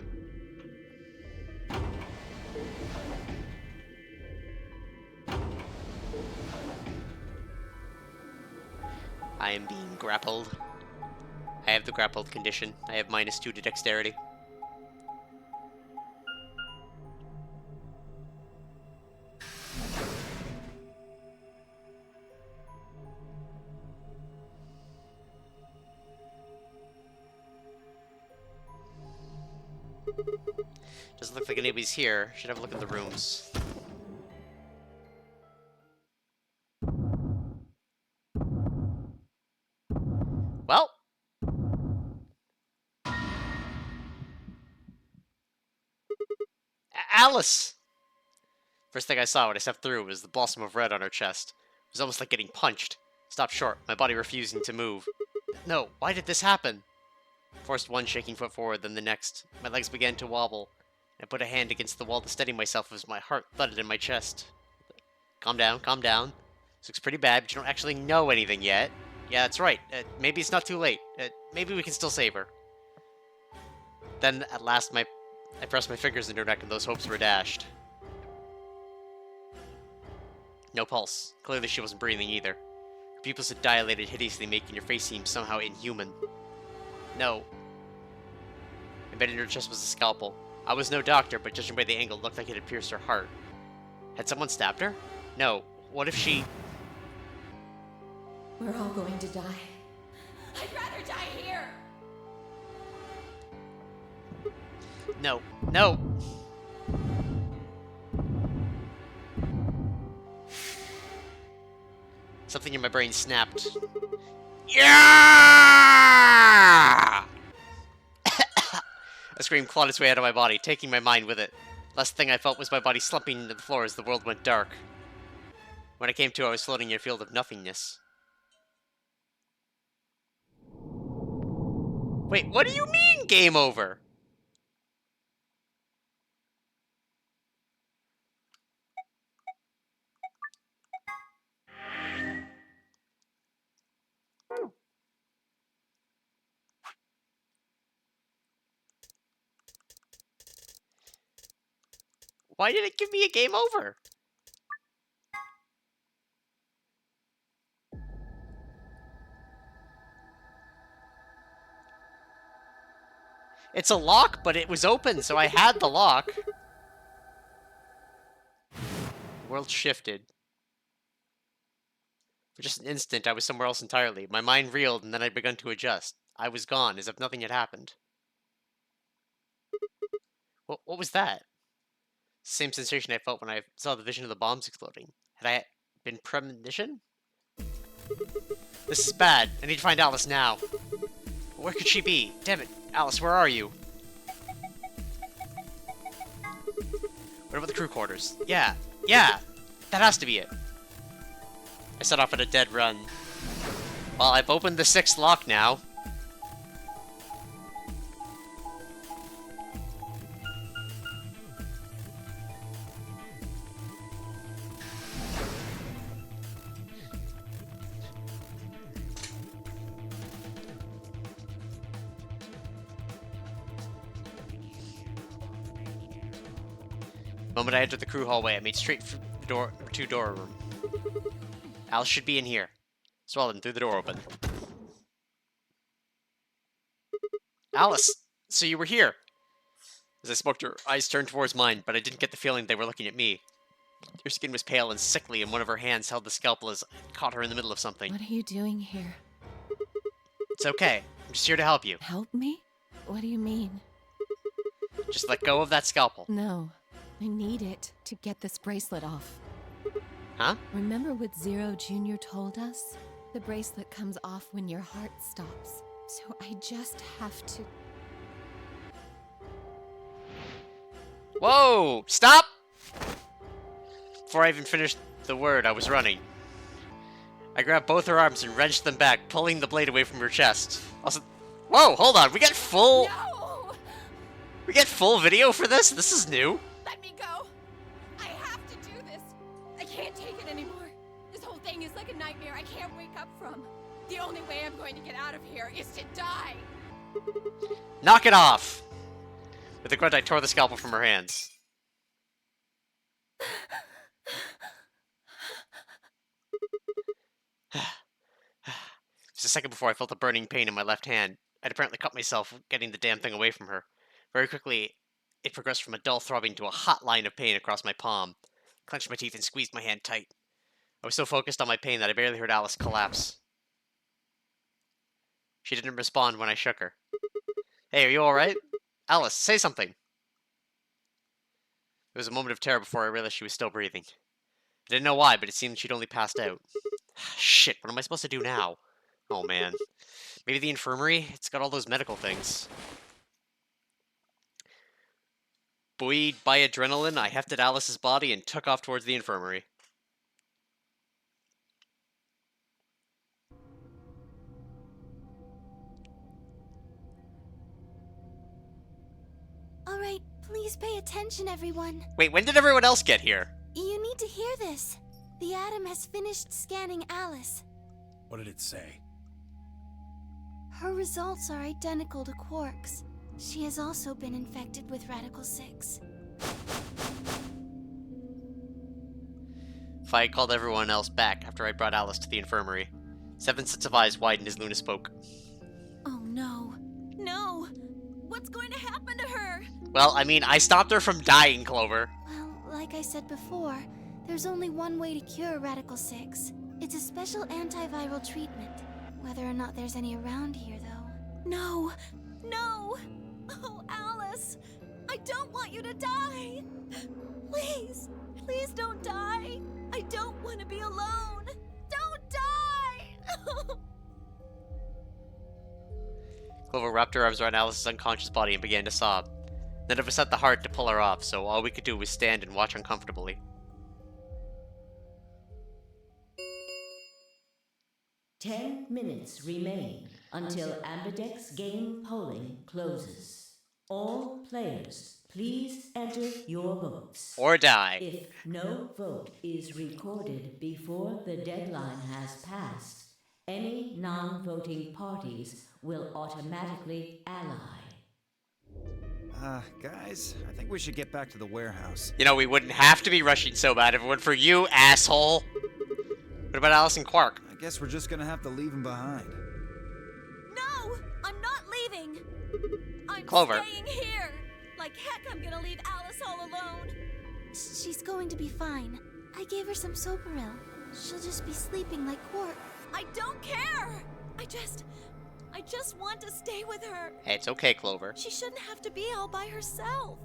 I am being grappled. I have the grappled condition. I have -2 to dexterity. Doesn't look like anybody's here. Should have a look at the rooms. Well. Alice! First thing I saw when I stepped through was the blossom of red on her chest. It was almost like getting punched. Stopped short, my body refusing to move. No, why did this happen? Forced one shaking foot forward, then the next. My legs began to wobble. I put a hand against the wall to steady myself as my heart thudded in my chest. Calm down, calm down. This looks pretty bad, but you don't actually know anything yet. Yeah, that's right. Maybe it's not too late. Maybe we can still save her. Then, at last, I pressed my fingers into her neck and those hopes were dashed. No pulse. Clearly she wasn't breathing either. Her pupils had dilated hideously, making her face seem somehow inhuman. No. Embedded in her chest was a scalpel. I was no doctor, but judging by the angle, it looked like it had pierced her heart. Had someone stabbed her? No. What if she... We're all going to die. I'd rather die here! No. No! Something in my brain snapped. Yeah! A scream clawed its way out of my body, taking my mind with it. Last thing I felt was my body slumping into the floor as the world went dark. When I came to, I was floating in a field of nothingness. Wait, what do you mean, game over? Why did it give me a game over? It's a lock, but it was open, so I had the lock. The world shifted. For just an instant, I was somewhere else entirely. My mind reeled, and then I'd begun to adjust. I was gone, as if nothing had happened. What was that? Same sensation I felt when I saw the vision of the bombs exploding. Had I been premonition? This is bad. I need to find Alice now. But where could she be? Damn it. Alice, where are you? What about the crew quarters? Yeah. That has to be it. I set off at a dead run. Well, I've opened the 6th lock now. The moment I entered the crew hallway, I made straight for the door room. Alice should be in here. Swell threw the door open. Alice! So you were here! As I spoke to her, eyes turned towards mine, but I didn't get the feeling they were looking at me. Her skin was pale and sickly, and one of her hands held the scalpel as I caught her in the middle of something. What are you doing here? It's okay. I'm just here to help you. Help me? What do you mean? Just let go of that scalpel. No. I need it to get this bracelet off. Huh? Remember what Zero Jr. told us? The bracelet comes off when your heart stops. So I just have to... Whoa! Stop! Before I even finished the word, I was running. I grabbed both her arms and wrenched them back, pulling the blade away from her chest. Also, whoa, hold on, we get full... No! We get full video for this? This is new. Let me go! I have to do this! I can't take it anymore. This whole thing is like a nightmare I can't wake up from. The only way I'm going to get out of here is to die! Knock it off! With a grunt, I tore the scalpel from her hands. Just a second before I felt a burning pain in my left hand. I'd apparently cut myself getting the damn thing away from her. Very quickly, it progressed from a dull throbbing to a hot line of pain across my palm. I clenched my teeth and squeezed my hand tight. I was so focused on my pain that I barely heard Alice collapse. She didn't respond when I shook her. Hey, are you alright? Alice, say something! There was a moment of terror before I realized she was still breathing. I didn't know why, but it seemed she'd only passed out. Shit, what am I supposed to do now? Oh man. Maybe the infirmary? It's got all those medical things. Buoyed by adrenaline, I hefted Alice's body and took off towards the infirmary. Alright, please pay attention, everyone. Wait, when did everyone else get here? You need to hear this. The Atom has finished scanning Alice. What did it say? Her results are identical to Quark's. She has also been infected with Radical 6. Fi called everyone else back after I brought Alice to the infirmary. 7 sets of eyes widened as Luna spoke. Oh no. No! What's going to happen to her? Well, I mean, I stopped her from dying, Clover. Well, like I said before, there's only one way to cure Radical 6. It's a special antiviral treatment. Whether or not there's any around here, though. No! No! Oh, Alice! I don't want you to die! Please! Please don't die! I don't want to be alone! Don't die! Clover wrapped her arms around Alice's unconscious body and began to sob. None of us had the heart to pull her off, so all we could do was stand and watch uncomfortably. 10 minutes remain until Ambidex game polling closes. All players, please enter your votes. Or die. If no vote is recorded before the deadline has passed, any non-voting parties will automatically ally. Guys, I think we should get back to the warehouse. You know, we wouldn't have to be rushing so bad if it weren't for you, asshole! What about Alice and Quark? I guess we're just gonna have to leave him behind. No! I'm not leaving! I'm Clover. staying here! Like heck, I'm gonna leave Alice all alone! She's going to be fine. I gave her some Soparil. She'll just be sleeping like Quark. I don't care! I just want to stay with her. Hey, it's okay, Clover. She shouldn't have to be all by herself.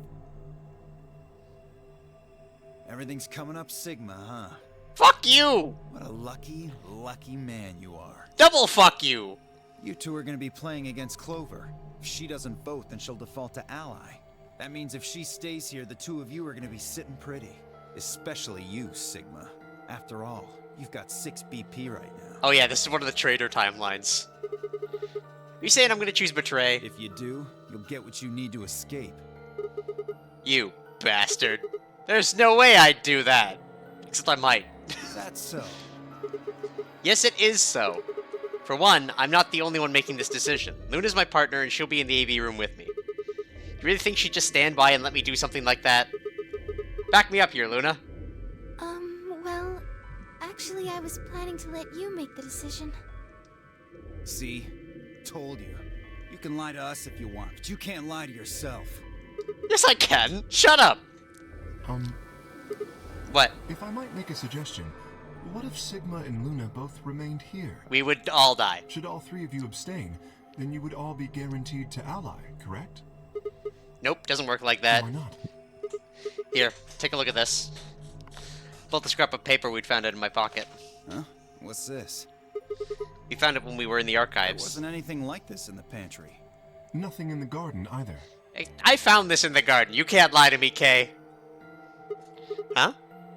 Everything's coming up Sigma, huh? Fuck you! What a lucky, lucky man you are. Double fuck you! You two are gonna be playing against Clover. If she doesn't vote, then she'll default to ally. That means if she stays here, the two of you are gonna be sitting pretty. Especially you, Sigma. After all, you've got 6 BP right now. Oh yeah, this is one of the traitor timelines. Are you saying I'm gonna choose Betray? If you do, you'll get what you need to escape. You bastard. There's no way I'd do that. Except I might. Is that so? Yes, it is so. For one, I'm not the only one making this decision. Luna's my partner and she'll be in the AV room with me. You really think she'd just stand by and let me do something like that? Back me up here, Luna. Well, actually I was planning to let you make the decision. See? Told you. You can lie to us if you want, but you can't lie to yourself. Yes, I can. Shut up. What? If I might make a suggestion, what if Sigma and Luna both remained here? We would all die. Should all 3 of you abstain, then you would all be guaranteed to ally, correct? Nope, doesn't work like that. Why not? Here, take a look at this. Pulled the scrap of paper we'd found it in my pocket. Huh? What's this? We found it when we were in the There archives. wasn't anything like this in the pantry. Nothing in the garden either. I found this in the garden. You can't lie to me, Kay. Huh?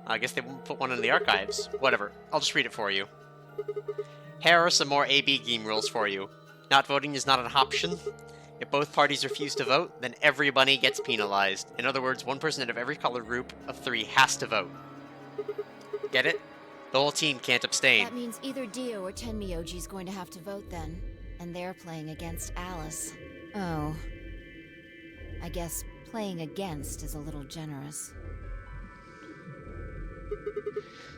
I guess they won't put one in the archives. Whatever. I'll just read it for you. Here are some more AB game rules for you. Not voting is not an option. If both parties refuse to vote, then everybody gets penalized. In other words, one person out of every color group of 3 has to vote. Get it? The whole team can't abstain. That means either Dio or Tenmyoji's going to have to vote then. And they're playing against Alice. Oh. I guess playing against is a little generous.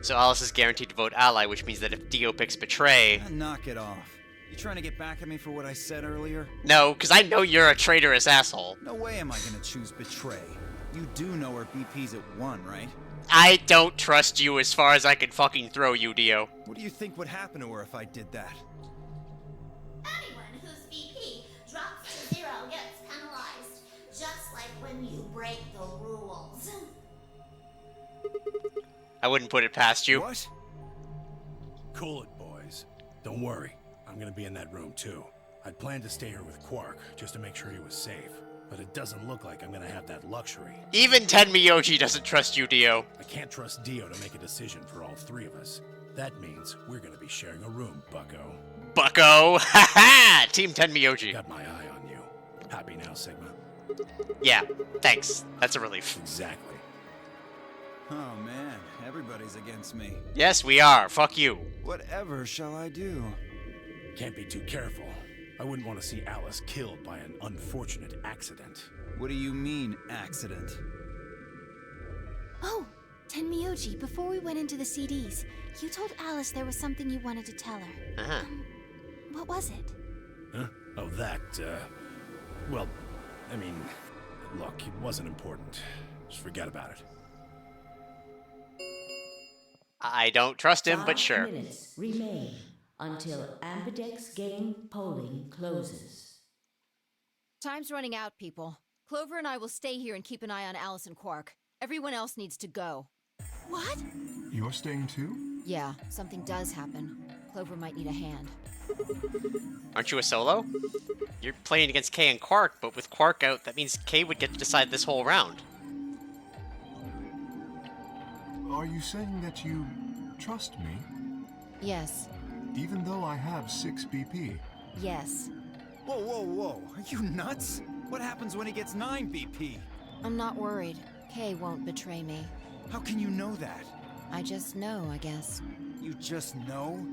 So Alice is guaranteed to vote ally, which means that if Dio picks Betray... Knock it off. You trying to get back at me for what I said earlier? No, because I know you're a traitorous asshole. No way am I gonna choose Betray. You do know our BP's at 1, right? I don't trust you as far as I can fucking throw you, Dio. What do you think would happen to her if I did that? Anyone whose BP drops to 0 gets penalized, just like when you break the rules. I wouldn't put it past you. What? Cool it, boys. Don't worry. I'm gonna be in that room, too. I'd planned to stay here with Quark, just to make sure he was safe. But it doesn't look like I'm gonna have that luxury. Even Tenmyoji doesn't trust you, Dio. I can't trust Dio to make a decision for all 3 of us. That means we're gonna be sharing a room, bucko. Bucko! Ha ha! Team Tenmyoji. Got my eye on you. Happy now, Sigma? Yeah, thanks. That's a relief. Exactly. Oh man, everybody's against me. Yes, we are. Fuck you. Whatever shall I do? Can't be too careful. I wouldn't want to see Alice killed by an unfortunate accident. What do you mean, accident? Oh, Tenmyoji, before we went into the CDs, you told Alice there was something you wanted to tell her. Uh-huh. What was it? Huh? Oh, that, well, I mean, look, it wasn't important. Just forget about it. I don't trust him, but 5 sure. minutes remain until Ambidex game polling closes. Time's running out, people. Clover and I will stay here and keep an eye on Alice and Quark. Everyone else needs to go. What? You're staying too? Yeah, something does happen. Clover might need a hand. Aren't you a solo? You're playing against Kay and Quark, but with Quark out, that means Kay would get to decide this whole round. Are you saying that you trust me? Yes. Even though I have 6 BP? Yes. Whoa, whoa, whoa. Are you nuts? What happens when he gets 9 BP? I'm not worried. Kay won't betray me. How can you know that? I just know, I guess. You just know?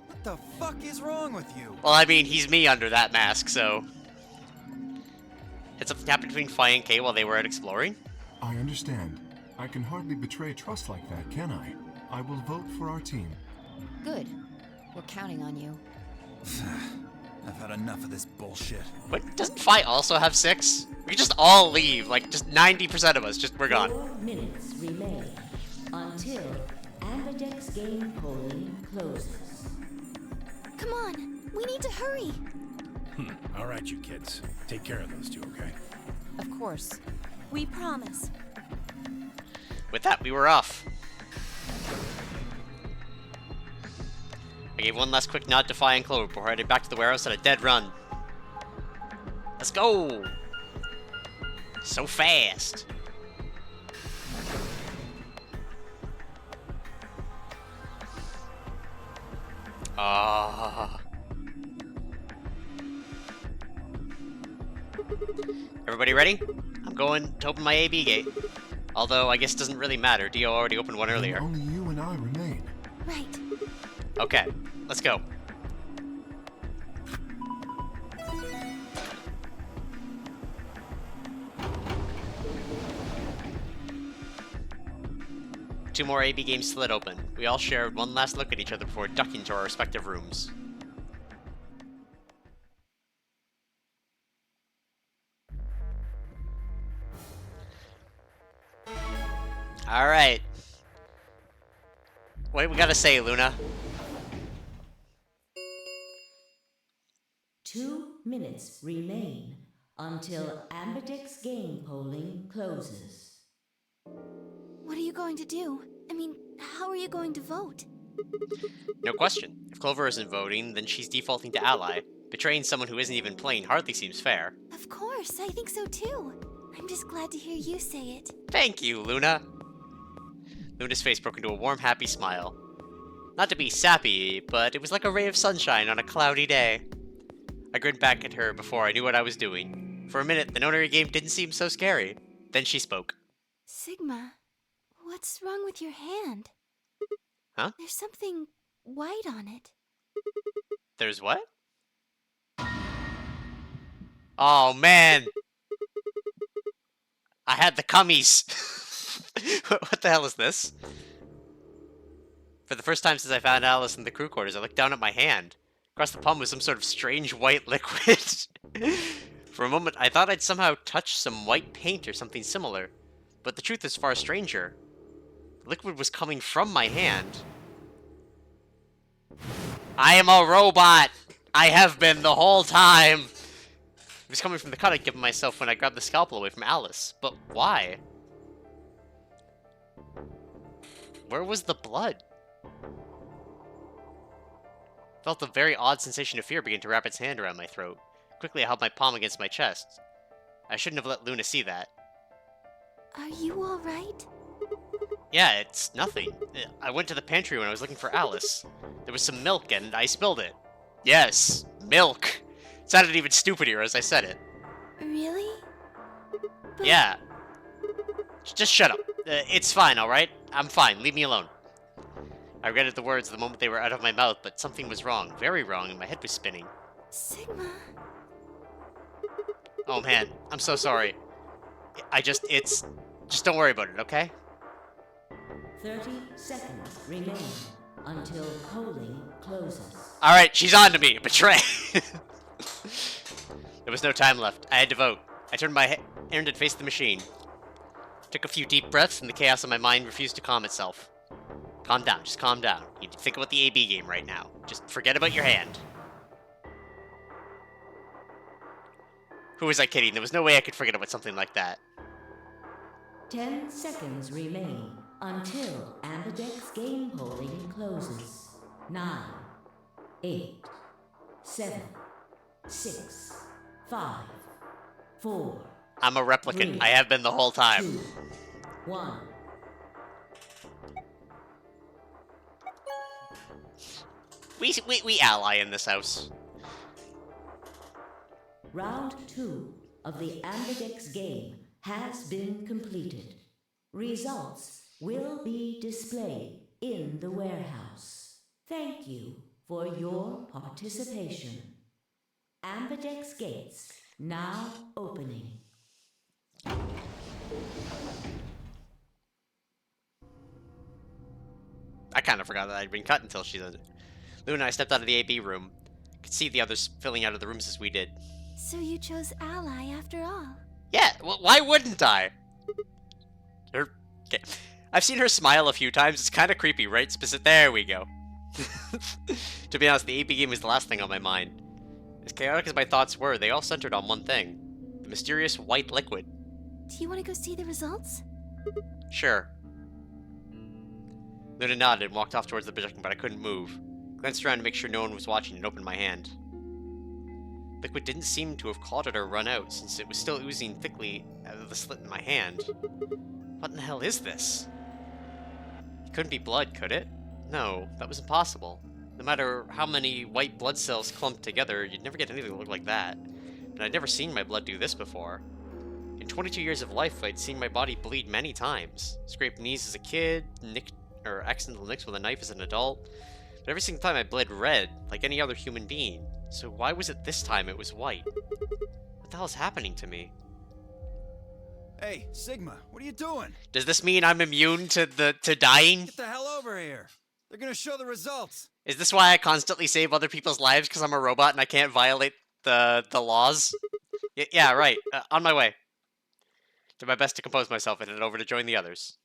What the fuck is wrong with you? Well, I mean, he's me under that mask, so... Had something happened between Fi and Kay while they were out exploring? I understand. I can hardly betray trust like that, can I? I will vote for our team. Good. We're counting on you. I've had enough of this bullshit. But doesn't Fi also have 6? We could just all leave, like, just 90% of us, we're gone. 4 minutes remain until Ambidex game polling closes. Come on, we need to hurry. All right, you kids. Take care of those two, okay? Of course. We promise. With that, we were off. I gave one last quick nod to Fi and Clover before heading back to the warehouse at a dead run. Let's go! So fast! Everybody ready? I'm going to open my AB gate. Although, I guess it doesn't really matter. Dio already opened one earlier. And only you and I remain. Right. Okay, let's go. Two more AB games slid open. We all shared one last look at each other before ducking to our respective rooms. Alright. What do we gotta say, Luna? 2 minutes remain until Ambidex game polling closes. What are you going to do? I mean, how are you going to vote? No question. If Clover isn't voting, then she's defaulting to ally. Betraying someone who isn't even playing hardly seems fair. Of course, I think so too. I'm just glad to hear you say it. Thank you, Luna. Luna's face broke into a warm, happy smile. Not to be sappy, but it was like a ray of sunshine on a cloudy day. I grinned back at her before I knew what I was doing. For a minute, the Nonary game didn't seem so scary. Then she spoke. Sigma, what's wrong with your hand? Huh? There's something white on it. There's what? Oh, man! I had the cummies! What the hell is this? For the first time since I found Alice in the crew quarters, I looked down at my hand. Across the palm was some sort of strange white liquid. For a moment, I thought I'd somehow touched some white paint or something similar. But the truth is far stranger. The liquid was coming from my hand. I am a robot! I have been the whole time! It was coming from the cut I'd given myself when I grabbed the scalpel away from Alice. But why? Where was the blood? Felt a very odd sensation of fear begin to wrap its hand around my throat. Quickly I held my palm against my chest. I shouldn't have let Luna see that. Are you alright? Yeah, it's nothing. I went to the pantry when I was looking for Alice. There was some milk and I spilled it. Yes, milk. It sounded even stupider as I said it. Really? But Yeah. Just shut up. It's fine, alright? I'm fine. Leave me alone. I regretted the words the moment they were out of my mouth, but something was wrong. Very wrong, and my head was spinning. Sigma. Oh man, I'm so sorry. Just don't worry about it, okay? 30 seconds remain until polling closes. Alright, she's on to me. Betray. There was no time left. I had to vote. I turned my head and faced the machine. Took a few deep breaths, and the chaos in my mind refused to calm itself. Calm down, just calm down. You need to think about the AB game right now. Just forget about your hand. Who was I kidding? There was no way I could forget about something like that. 10 seconds remain until Ambidex game polling closes. 9, 8, 7, 6, 5, 4. I'm a replicant. 3, I have been the whole time. 2, 1. We ally in this house. Round 2 of the Ambidex game has been completed. Results will be displayed in the warehouse. Thank you for your participation. Ambidex gates now opening. I kind of forgot that I'd been cut until she did it. Luna and I stepped out of the AB room. Could see the others filling out of the rooms as we did. So you chose Ally after all. Yeah, well, why wouldn't I? Okay. I've seen her smile a few times. It's kind of creepy, right? There we go. To be honest, the AB game was the last thing on my mind. As chaotic as my thoughts were, they all centered on one thing. The mysterious white liquid. Do you want to go see the results? Sure. Luna nodded and walked off towards the projector, but I couldn't move. Glanced around to make sure no one was watching and opened my hand. Liquid didn't seem to have clotted or run out, since it was still oozing thickly out of the slit in my hand. What in the hell is this? It couldn't be blood, could it? No, that was impossible. No matter how many white blood cells clumped together, you'd never get anything that looked like that. And I'd never seen my blood do this before. In 22 years of life, I'd seen my body bleed many times. Scraped knees as a kid, accidental nicks with a knife as an adult. But every single time I bled red, like any other human being. So why was it this time it was white? What the hell is happening to me? Hey, Sigma, what are you doing? Does this mean I'm immune to dying? Get the hell over here. They're gonna show the results. Is this why I constantly save other people's lives because I'm a robot and I can't violate the laws? Yeah, right. On my way. Did my best to compose myself and head over to join the others.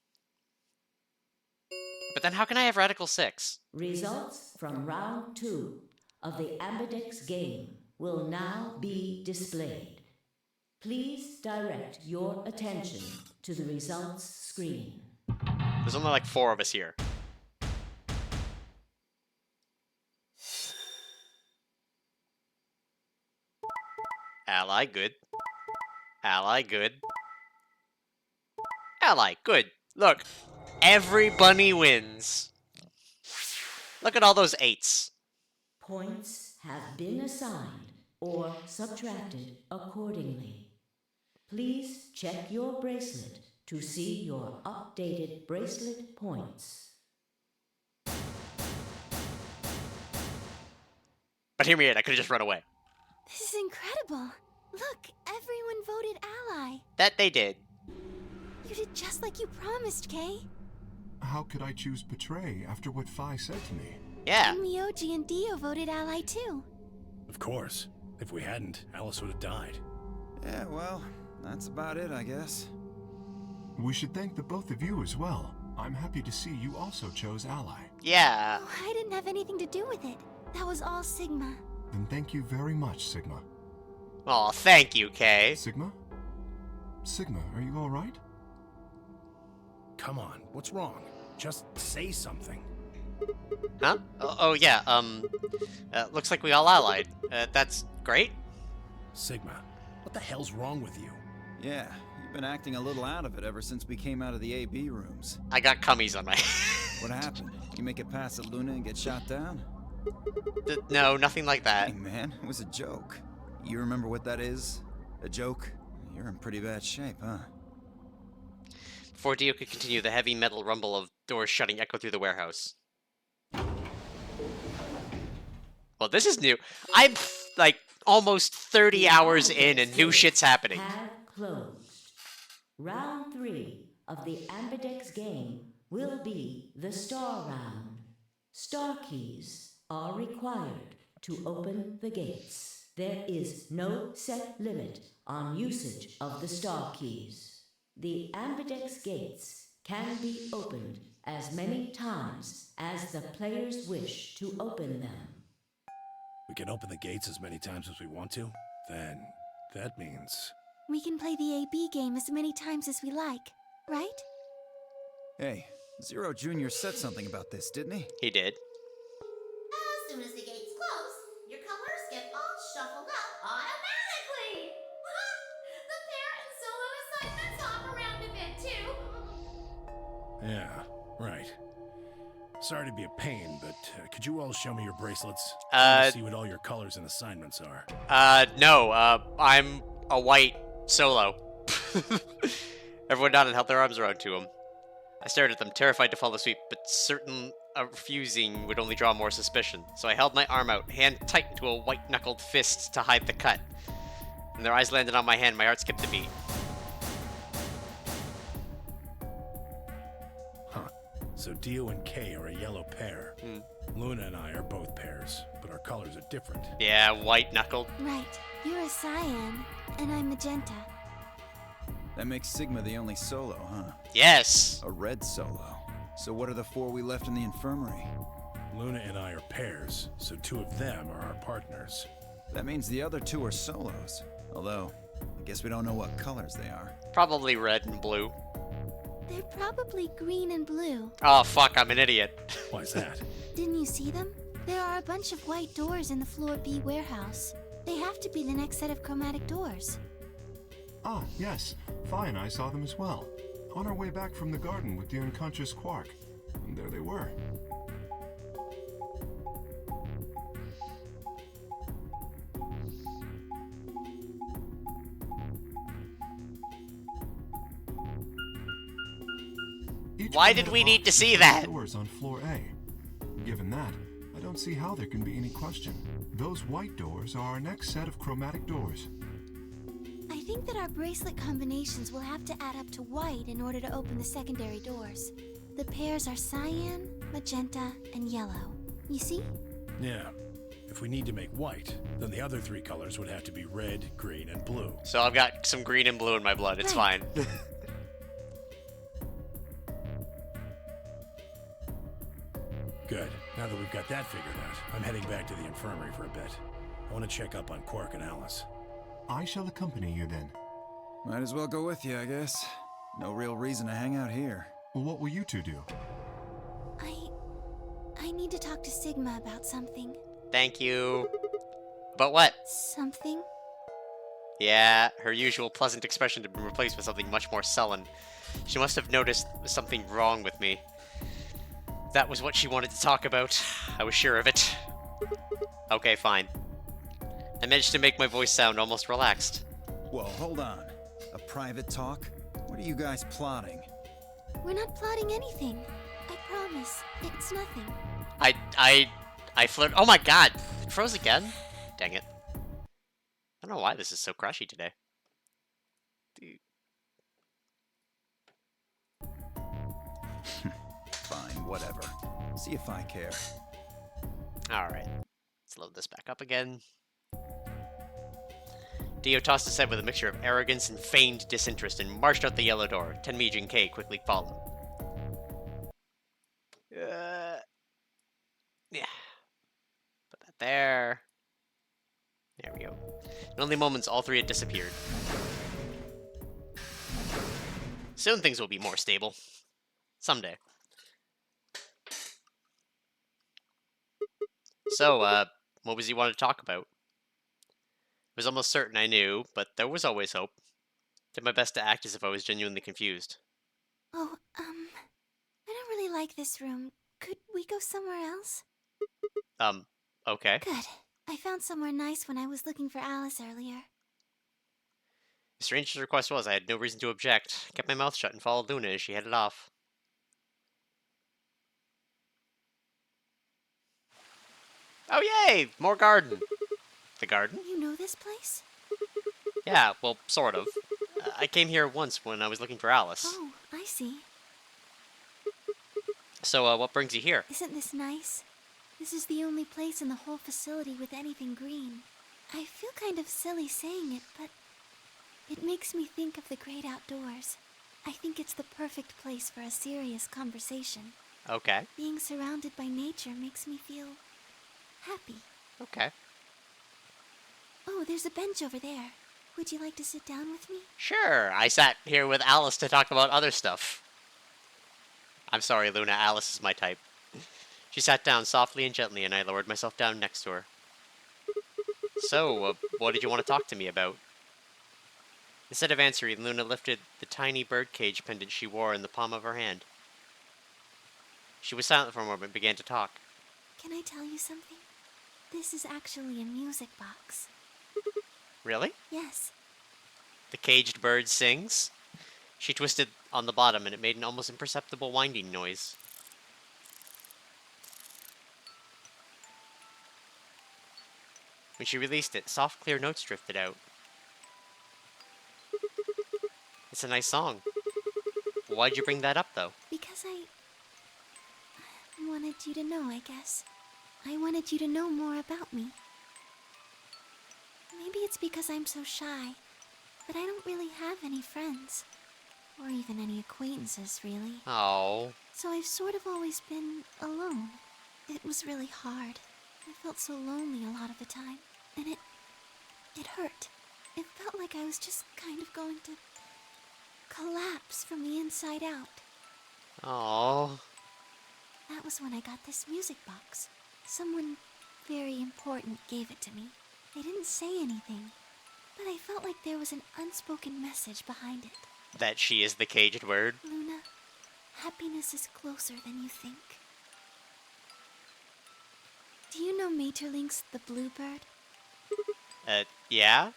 But then how can I have Radical 6? Results from round 2 of the Ambidex game will now be displayed. Please direct your attention to the results screen. There's only like 4 of us here. Ally, good. Ally, good. Ally, good. Look, everybody wins. Look at all those 8s. Points have been assigned or subtracted accordingly. Please check your bracelet to see your updated bracelet points. But hear me out, I could've just run away. This is incredible. Look, everyone voted Ally. That they did. You did just like you promised, Kay. How could I choose Betray after what Phi said to me? Yeah. And Miyoji and Dio voted Ally too. Of course. If we hadn't, Alice would have died. Yeah, well, that's about it, I guess. We should thank the both of you as well. I'm happy to see you also chose Ally. Yeah. Oh, I didn't have anything to do with it. That was all Sigma. Then thank you very much, Sigma. Aw, thank you, Kay. Sigma? Sigma, are you alright? Come on, what's wrong? Just say something. Huh? Oh yeah, looks like we all allied. That's great. Sigma, what the hell's wrong with you? Yeah, you've been acting a little out of it ever since we came out of the AB rooms. I got cummies on my... What happened? You make it past the Luna and get shot down? No, nothing like that. Hey man, it was a joke. You remember what that is? A joke? You're in pretty bad shape, huh? Before Dio could continue, the heavy metal rumble of doors shutting echoed through the warehouse. Well, this is new. I'm, like, almost 30 hours in and new shit's happening. Have closed. Round 3 of the Ambidex game will be the Star Round. Star keys are required to open the gates. There is no set limit on usage of the Star keys. The Ambidex gates can be opened as many times as the players wish to open them. We can open the gates as many times as we want to? Then, that means... We can play the AB game as many times as we like, right? Hey, Zero Jr. said something about this, didn't he? He did. As soon as the gates close, your colors get Yeah, right. Sorry to be a pain, but could you all show me your bracelets? I want to see what all your colors and assignments are. No, I'm a white solo. Everyone nodded and held their arms around to him. I stared at them, terrified to follow suit, but certain refusing would only draw more suspicion. So I held my arm out, hand tight into a white-knuckled fist to hide the cut. When their eyes landed on my hand, my heart skipped a beat. Huh. So Dio and Kay are a yellow pair. Luna and I are both pairs, but our colors are different. Yeah, white-knuckled. Right. You're a cyan, and I'm magenta. That makes Sigma the only solo, huh? Yes! A red solo. So what are the 4 we left in the infirmary? Luna and I are pairs, so 2 of them are our partners. That means the other 2 are solos. Although, I guess we don't know what colors they are. Probably red and blue. They're probably green and blue. Oh, fuck, I'm an idiot. Why's that? Didn't you see them? There are a bunch of white doors in the Floor B warehouse. They have to be the next set of chromatic doors. Ah, yes. Fi and I saw them as well. On our way back from the garden with the unconscious Quark. And there they were. Why did we need to see that? Doors on floor A. Given that, I don't see how there can be any question. Those white doors are our next set of chromatic doors. I think that our bracelet combinations will have to add up to white in order to open the secondary doors. The pairs are cyan, magenta, and yellow. You see? Yeah. If we need to make white, then the other 3 colors would have to be red, green, and blue. So I've got some green and blue in my blood. It's fine. Good. Now that we've got that figured out, I'm heading back to the infirmary for a bit. I want to check up on Quark and Alice. I shall accompany you then. Might as well go with you, I guess. No real reason to hang out here. Well, what will you 2 do? I need to talk to Sigma about something. Thank you. But what? Something? Yeah, her usual pleasant expression had been replaced with something much more sullen. She must have noticed something wrong with me. That was what she wanted to talk about. I was sure of it. Okay, fine. I managed to make my voice sound almost relaxed. Whoa, hold on. A private talk? What are you guys plotting? We're not plotting anything. I promise. It's nothing. I flirt. Oh my god! It froze again? Dang it. I don't know why this is so crushy today. Dude. Fine, whatever. See if I care. Alright. Let's load this back up again. Dio tossed his head with a mixture of arrogance and feigned disinterest and marched out the yellow door. Tenmij and Kay quickly followed. Yeah. Put that there. There we go. In only moments, all 3 had disappeared. Soon things will be more stable. Someday. So, what was he wanting to talk about? It was almost certain I knew, but there was always hope. Did my best to act as if I was genuinely confused. Oh, I don't really like this room. Could we go somewhere else? Okay. Good. I found somewhere nice when I was looking for Alice earlier. As strange as the request was, I had no reason to object. Kept my mouth shut and followed Luna as she headed off. Oh yay! More garden! The garden? You know this place? Yeah, well, sort of. I came here once when I was looking for Alice. Oh, I see. So, what brings you here? Isn't this nice? This is the only place in the whole facility with anything green. I feel kind of silly saying it, but it makes me think of the great outdoors. I think it's the perfect place for a serious conversation. Okay. Being surrounded by nature makes me feel happy. Okay. Oh, there's a bench over there. Would you like to sit down with me? Sure, I sat here with Alice to talk about other stuff. I'm sorry, Luna, Alice is my type. She sat down softly and gently, and I lowered myself down next to her. So, what did you want to talk to me about? Instead of answering, Luna lifted the tiny birdcage pendant she wore in the palm of her hand. She was silent for a moment and began to talk. Can I tell you something? This is actually a music box. Really? Yes. The caged bird sings. She twisted on the bottom and it made an almost imperceptible winding noise. When she released it, soft, clear notes drifted out. It's a nice song. Why'd you bring that up, though? Because I wanted you to know, I guess. I wanted you to know more about me. Maybe it's because I'm so shy, but I don't really have any friends. Or even any acquaintances, really. Oh. So I've sort of always been alone. It was really hard. I felt so lonely a lot of the time. And it hurt. It felt like I was just kind of going to collapse from the inside out. Oh. That was when I got this music box. Someone very important gave it to me. They didn't say anything, but I felt like there was an unspoken message behind it. That she is the caged bird? Luna, happiness is closer than you think. Do you know Maeterlinck's The Bluebird? Yeah?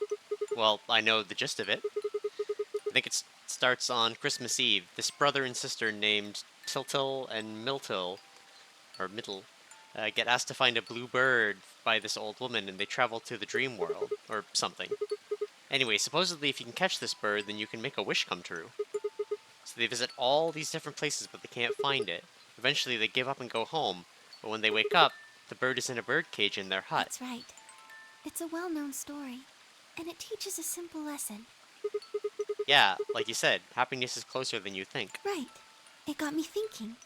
Well, I know the gist of it. I think it starts on Christmas Eve. This brother and sister named Tiltil and Miltil, or Mittel, get asked to find a blue bird by this old woman, and they travel to the dream world, or something. Anyway, supposedly if you can catch this bird, then you can make a wish come true. So they visit all these different places, but they can't find it. Eventually they give up and go home, but when they wake up, the bird is in a bird cage in their hut. That's right. It's a well-known story, and it teaches a simple lesson. Yeah, like you said, happiness is closer than you think. Right. It got me thinking.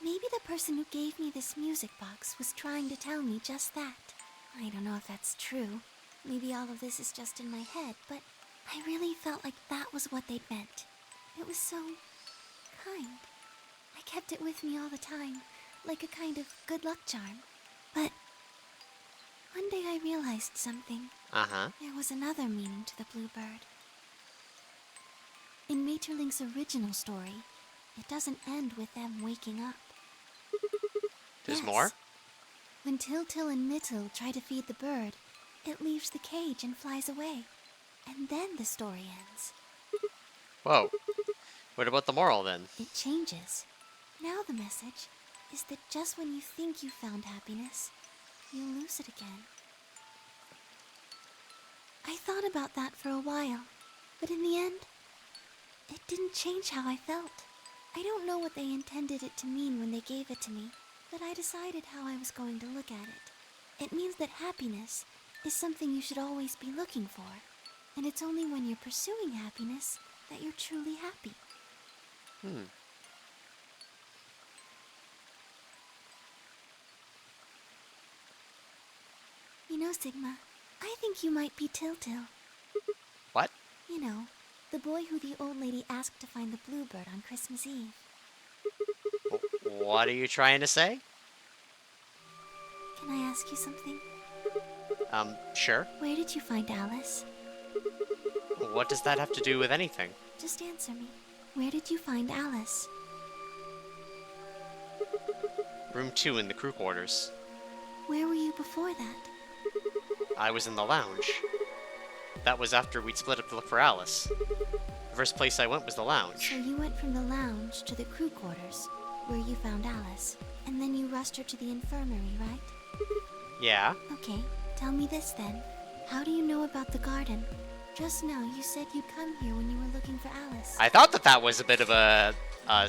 Maybe the person who gave me this music box was trying to tell me just that. I don't know if that's true. Maybe all of this is just in my head, but I really felt like that was what they meant. It was so kind. I kept it with me all the time, like a kind of good luck charm. But one day I realized something. Uh-huh. There was another meaning to the bluebird. In Maeterlinck's original story, it doesn't end with them waking up. There's Yes. more? When Tiltil and Mittel try to feed the bird, it leaves the cage and flies away. And then the story ends. Whoa. What about the moral, then? It changes. Now the message is that just when you think you found happiness, you lose it again. I thought about that for a while, but in the end, it didn't change how I felt. I don't know what they intended it to mean when they gave it to me, but I decided how I was going to look at it. It means that happiness is something you should always be looking for, and it's only when you're pursuing happiness that you're truly happy. You know, Sigma, I think you might be Tiltil. What? You know, the boy who the old lady asked to find the bluebird on Christmas Eve. What are you trying to say? Can I ask you something? Sure. Where did you find Alice? What does that have to do with anything? Just answer me. Where did you find Alice? Room 2 in the crew quarters. Where were you before that? I was in the lounge. That was after we'd split up to look for Alice. The first place I went was the lounge. So you went from the lounge to the crew quarters, where you found Alice, and then you rushed her to the infirmary, right? Yeah? Okay, tell me this then. How do you know about the garden? Just now you said you'd come here when you were looking for Alice. I thought that was a bit of a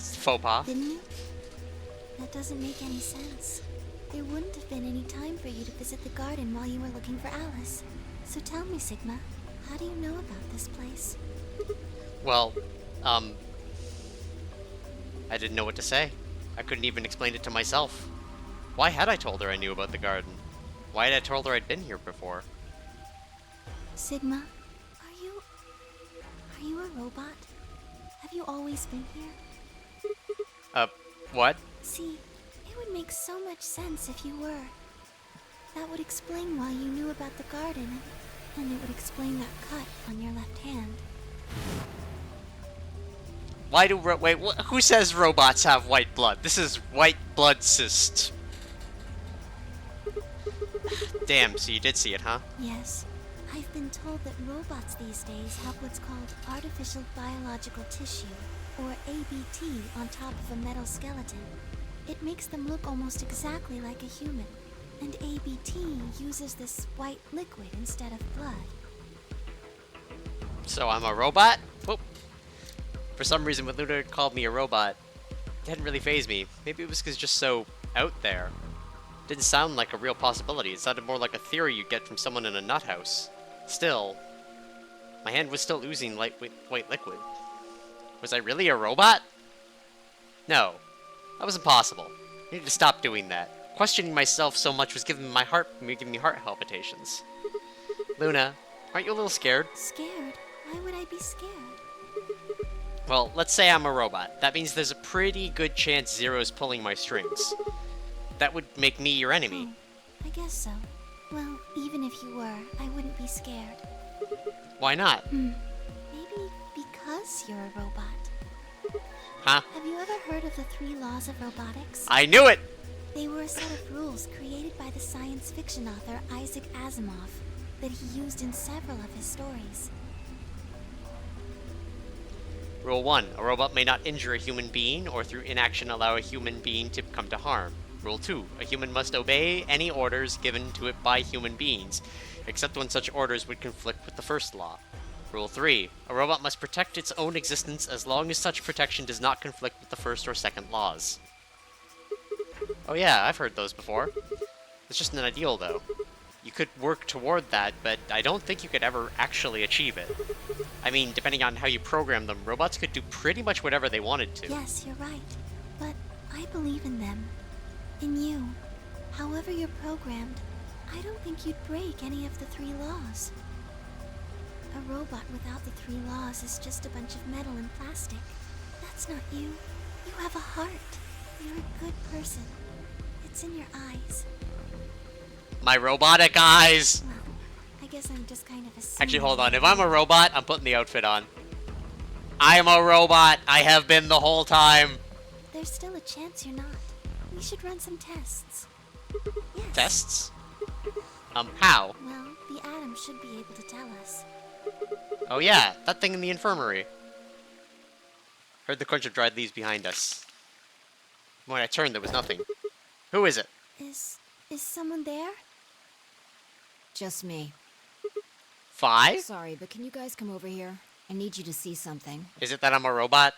faux pas. Didn't you? That doesn't make any sense. There wouldn't have been any time for you to visit the garden while you were looking for Alice. So tell me, Sigma, how do you know about this place? Well, I didn't know what to say. I couldn't even explain it to myself. Why had I told her I knew about the garden? Why had I told her I'd been here before? Sigma, are you a robot? Have you always been here? What? See, it would make so much sense if you were. That would explain why you knew about the garden, and it would explain that cut on your left hand. Why do wait? Who says robots have white blood? This is white blood cyst. Damn. So you did see it, huh? Yes. I've been told that robots these days have what's called artificial biological tissue, or ABT, on top of a metal skeleton. It makes them look almost exactly like a human. And ABT uses this white liquid instead of blood. So I'm a robot? Whoop. For some reason, when Luna called me a robot, it didn't really faze me. Maybe it was because it's just so out there. It didn't sound like a real possibility. It sounded more like a theory you'd get from someone in a nut house. Still, my hand was still oozing white liquid. Was I really a robot? No. That was impossible. I needed to stop doing that. Questioning myself so much was giving me heart palpitations. Luna, aren't you a little scared? Scared? Why would I be scared? Well, let's say I'm a robot. That means there's a pretty good chance Zero's pulling my strings. That would make me your enemy. Oh, I guess so. Well, even if you were, I wouldn't be scared. Why not? Maybe because you're a robot. Huh? Have you ever heard of the 3 laws of robotics? I knew it! They were a set of rules created by the science fiction author Isaac Asimov that he used in several of his stories. Rule 1. A robot may not injure a human being or through inaction allow a human being to come to harm. Rule 2. A human must obey any orders given to it by human beings, except when such orders would conflict with the first law. Rule 3. A robot must protect its own existence as long as such protection does not conflict with the first or second laws. Oh yeah, I've heard those before. It's just an ideal, though. You could work toward that, but I don't think you could ever actually achieve it. I mean, depending on how you program them, robots could do pretty much whatever they wanted to. Yes, you're right. But I believe in them. In you. However you're programmed, I don't think you'd break any of the 3 laws. A robot without the 3 laws is just a bunch of metal and plastic. That's not you. You have a heart. You're a good person. It's in your eyes. My robotic eyes! Well, I guess I'm just kind of assuming. Actually, hold on. If I'm a robot, I'm putting the outfit on. I am a robot. I have been the whole time. There's still a chance you're not. We should run some tests. Yes. Tests? How? Well, the atom should be able to tell us. Oh yeah, that thing in the infirmary. Heard the crunch of dried leaves behind us. When I turned, there was nothing. Who is it? Is someone there? Just me. 5? Sorry, but can you guys come over here? I need you to see something. Is it that I'm a robot?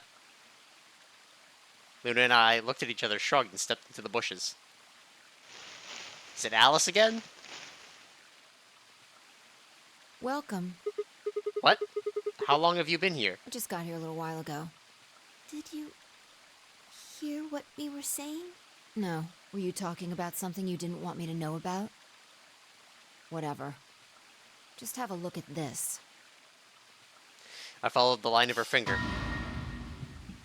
Luna and I looked at each other, shrugged, and stepped into the bushes. Is it Alice again? Welcome. What? How long have you been here? I just got here a little while ago. Did you hear what we were saying? No. Were you talking about something you didn't want me to know about? Whatever. Just have a look at this. I followed the line of her finger.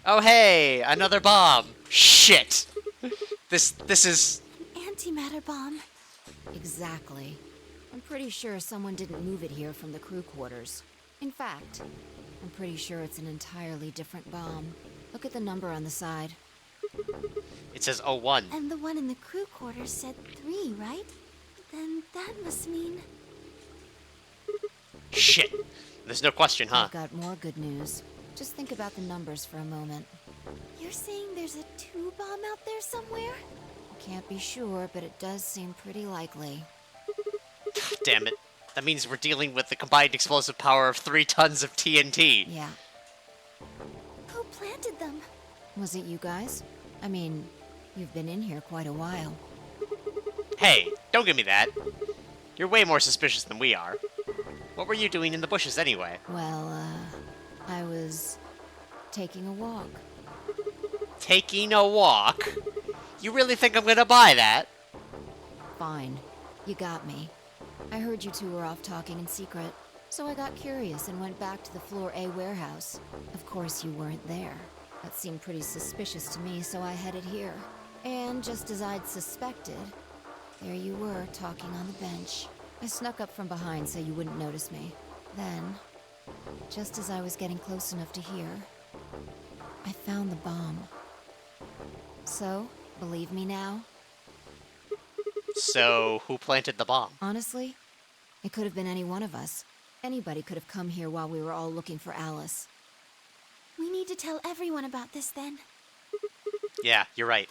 Oh hey, another bomb. Shit. This is Antimatter bomb. Exactly. I'm pretty sure someone didn't move it here from the crew quarters. In fact, I'm pretty sure it's an entirely different bomb. Look at the number on the side. It says 01. And the one in the crew quarters said 3, right? Then that must mean... Shit. There's no question, huh? I've got more good news. Just think about the numbers for a moment. You're saying there's a 2 bomb out there somewhere? Can't be sure, but it does seem pretty likely. Damn it. That means we're dealing with the combined explosive power of 3 tons of TNT. Yeah. Who planted them? Was it you guys? I mean, you've been in here quite a while. Hey, don't give me that. You're way more suspicious than we are. What were you doing in the bushes anyway? Well, I was taking a walk. Taking a walk? You really think I'm gonna buy that? Fine. You got me. I heard you two were off talking in secret, so I got curious and went back to the Floor A warehouse. Of course, you weren't there. That seemed pretty suspicious to me, so I headed here. And just as I'd suspected, there you were, talking on the bench. I snuck up from behind so you wouldn't notice me. Then, just as I was getting close enough to hear, I found the bomb. So, believe me now? So, who planted the bomb? Honestly, it could have been any one of us. Anybody could have come here while we were all looking for Alice. We need to tell everyone about this then. Yeah, you're right.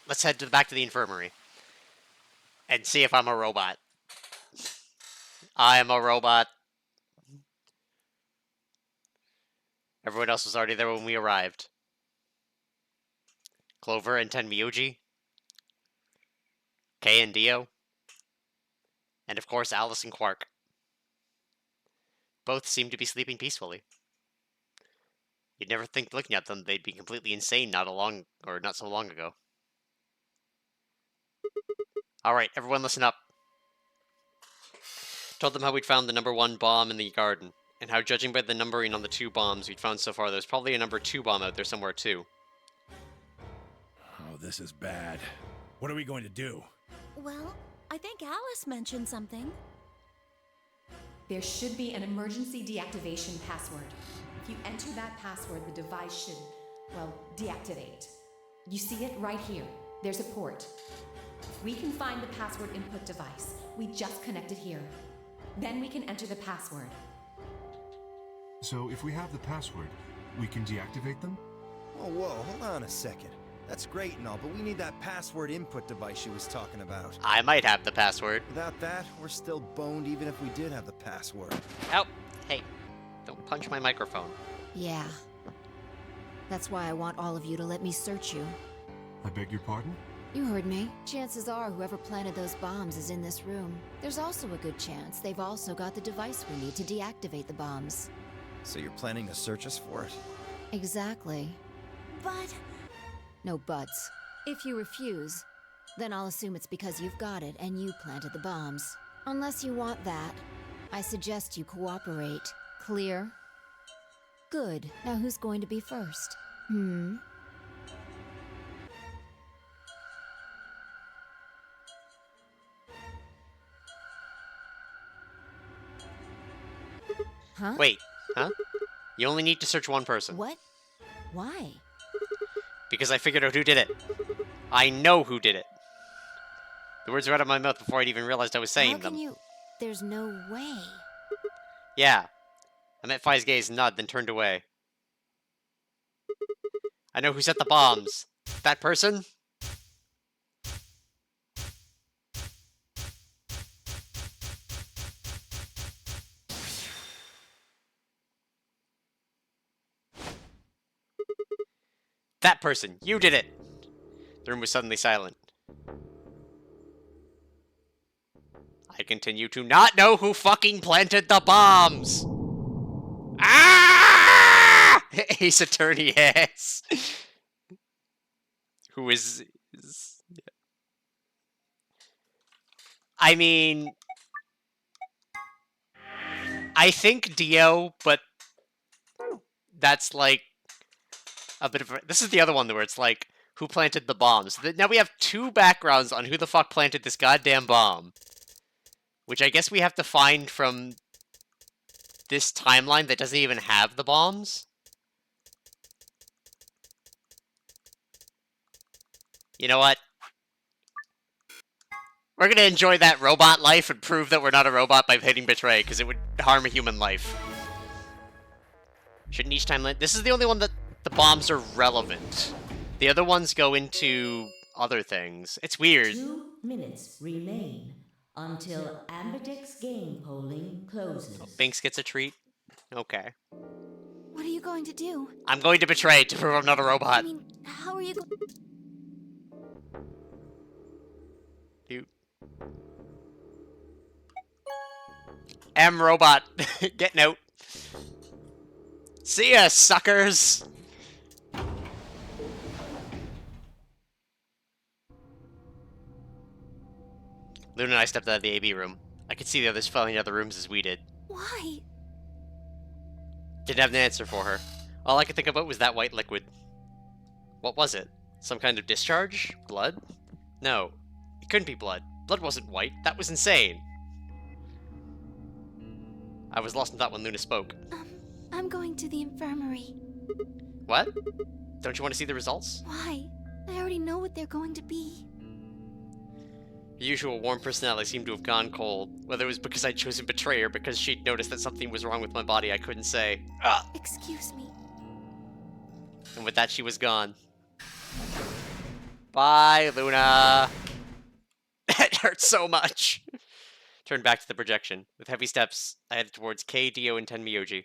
Let's head back to the infirmary. And see if I'm a robot. I am a robot. Everyone else was already there when we arrived. Clover and Tenmyuji. Kay and Dio. And of course, Alice and Quark. Both seem to be sleeping peacefully. You'd never think looking at them they'd be completely insane not so long ago. Alright, everyone listen up. Told them how we'd found the #1 bomb in the garden, and how judging by the numbering on the 2 bombs we'd found so far, there's probably a #2 bomb out there somewhere too. Oh, this is bad. What are we going to do? Well, I think Alice mentioned something. There should be an emergency deactivation password. If you enter that password, the device should, well, deactivate. You see it right here. There's a port. If we can find the password input device, we just connect it here. Then we can enter the password. So if we have the password, we can deactivate them? Oh, whoa, hold on a second. That's great and all, but we need that password input device she was talking about. I might have the password. Without that, we're still boned even if we did have the password. Oh, hey, don't punch my microphone. Yeah. That's why I want all of you to let me search you. I beg your pardon? You heard me. Chances are whoever planted those bombs is in this room. There's also a good chance they've also got the device we need to deactivate the bombs. So you're planning to search us for it? Exactly. But... No buts. If you refuse, then I'll assume it's because you've got it and you planted the bombs. Unless you want that, I suggest you cooperate. Clear? Good. Now who's going to be first? Huh? Wait, huh? You only need to search one person. What? Why? Because I figured out who did it. I know who did it. The words were out of my mouth before I'd even realized I was saying How can them. you? There's no way. Yeah. I met Fi's gaze nod, then turned away. I know who set the bombs. That person? That person! You did it! The room was suddenly silent. I continue to not know who fucking planted the bombs! Ah! Ace Attorney ass. Who is... I mean... I think Dio, but... That's like... a bit of a... This is the other one where it's like, who planted the bombs? Now we have 2 backgrounds on who the fuck planted this goddamn bomb. Which I guess we have to find from this timeline that doesn't even have the bombs. You know what? We're gonna enjoy that robot life and prove that we're not a robot by hitting betray, because it would harm a human life. Shouldn't each timeline... This is the only one that the bombs are relevant. The other ones go into other things. It's weird. 2 minutes remain until Ambidex game polling closes. Oh, Binks gets a treat? Okay. what are you going to do? I'm going to betray to prove I'm not a robot. I mean, how are you going... You... robot. Getting out. See ya, suckers! Luna and I stepped out of the AB room. I could see the others filling out the rooms as we did. Why? Didn't have an answer for her. All I could think about was that white liquid. What was it? Some kind of discharge? Blood? No. It couldn't be blood. Blood wasn't white. That was insane. I was lost in thought when Luna spoke. I'm going to the infirmary. What? Don't you want to see the results? Why? I already know what they're going to be. The usual warm personality seemed to have gone cold. Whether it was because I'd chosen Betrayer, because she'd noticed that something was wrong with my body I couldn't say. Ah! Excuse me. And with that, she was gone. Bye, Luna! It hurts so much! Turned back to the projection. With heavy steps, I headed towards K, Dio, and Tenmyoji.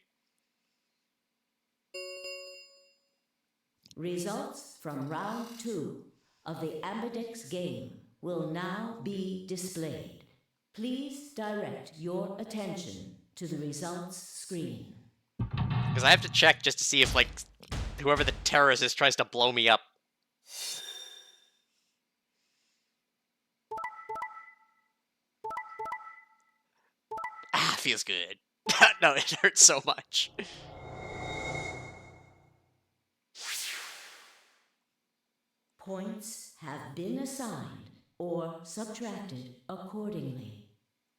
Results from round 2 of the Ambidex game will now be displayed. Please direct your attention to the results screen. Because I have to check just to see if, like, whoever the terrorist is tries to blow me up. Ah, feels good. No, it hurts so much. Points have been assigned or subtracted accordingly.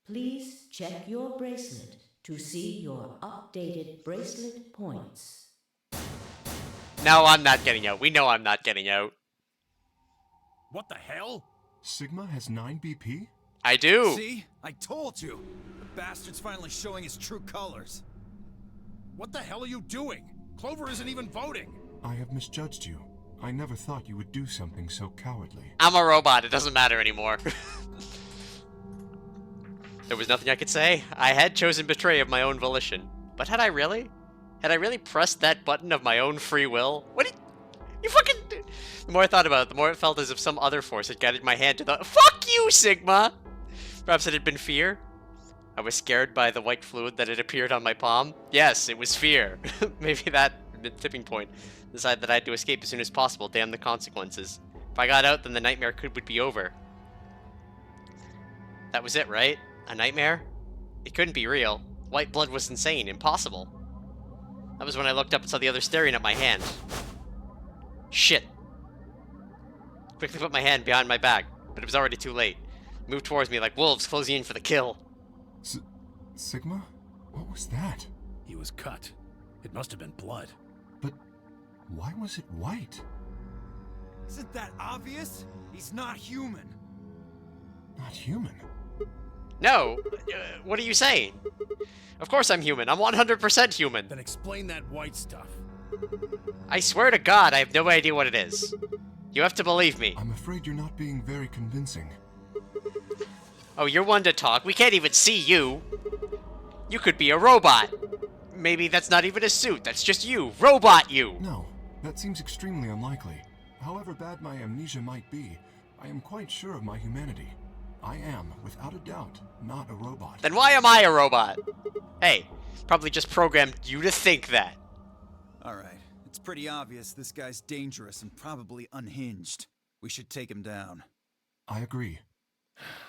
Please check your bracelet to see your updated bracelet points. No, I'm not getting out. We know I'm not getting out. What the hell? Sigma has 9 BP? I do. See? I told you! The bastard's finally showing his true colors. What the hell are you doing? Clover isn't even voting. I have misjudged you. I never thought you would do something so cowardly. I'm a robot. It doesn't matter anymore. There was nothing I could say. I had chosen Betray of my own volition. But had I really? Had I really pressed that button of my own free will? What did you fucking... The more I thought about it, the more it felt as if some other force had guided my hand to the... Fuck you, Sigma! Perhaps it had been fear? I was scared by the white fluid that had appeared on my palm? Yes, it was fear. Maybe that the tipping point. Decided that I had to escape as soon as possible, damn the consequences. If I got out, then the nightmare would be over. That was it, right? A nightmare? It couldn't be real. White blood was insane, impossible. That was when I looked up and saw the other staring at my hand. Shit. Quickly put my hand behind my back, but it was already too late. Moved towards me like wolves closing in for the kill. Sigma? What was that? He was cut. It must have been blood. But why was it white? Isn't that obvious? He's not human. Not human? No! What are you saying? Of course I'm human. I'm 100% human. Then explain that white stuff. I swear to God, I have no idea what it is. You have to believe me. I'm afraid you're not being very convincing. Oh, you're one to talk. We can't even see you. You could be a robot. Maybe that's not even a suit. That's just you. Robot you. No, that seems extremely unlikely. However bad my amnesia might be, I am quite sure of my humanity. I am, without a doubt, not a robot. Then why am I a robot? Hey, probably just programmed you to think that. Alright, it's pretty obvious this guy's dangerous and probably unhinged. We should take him down. I agree.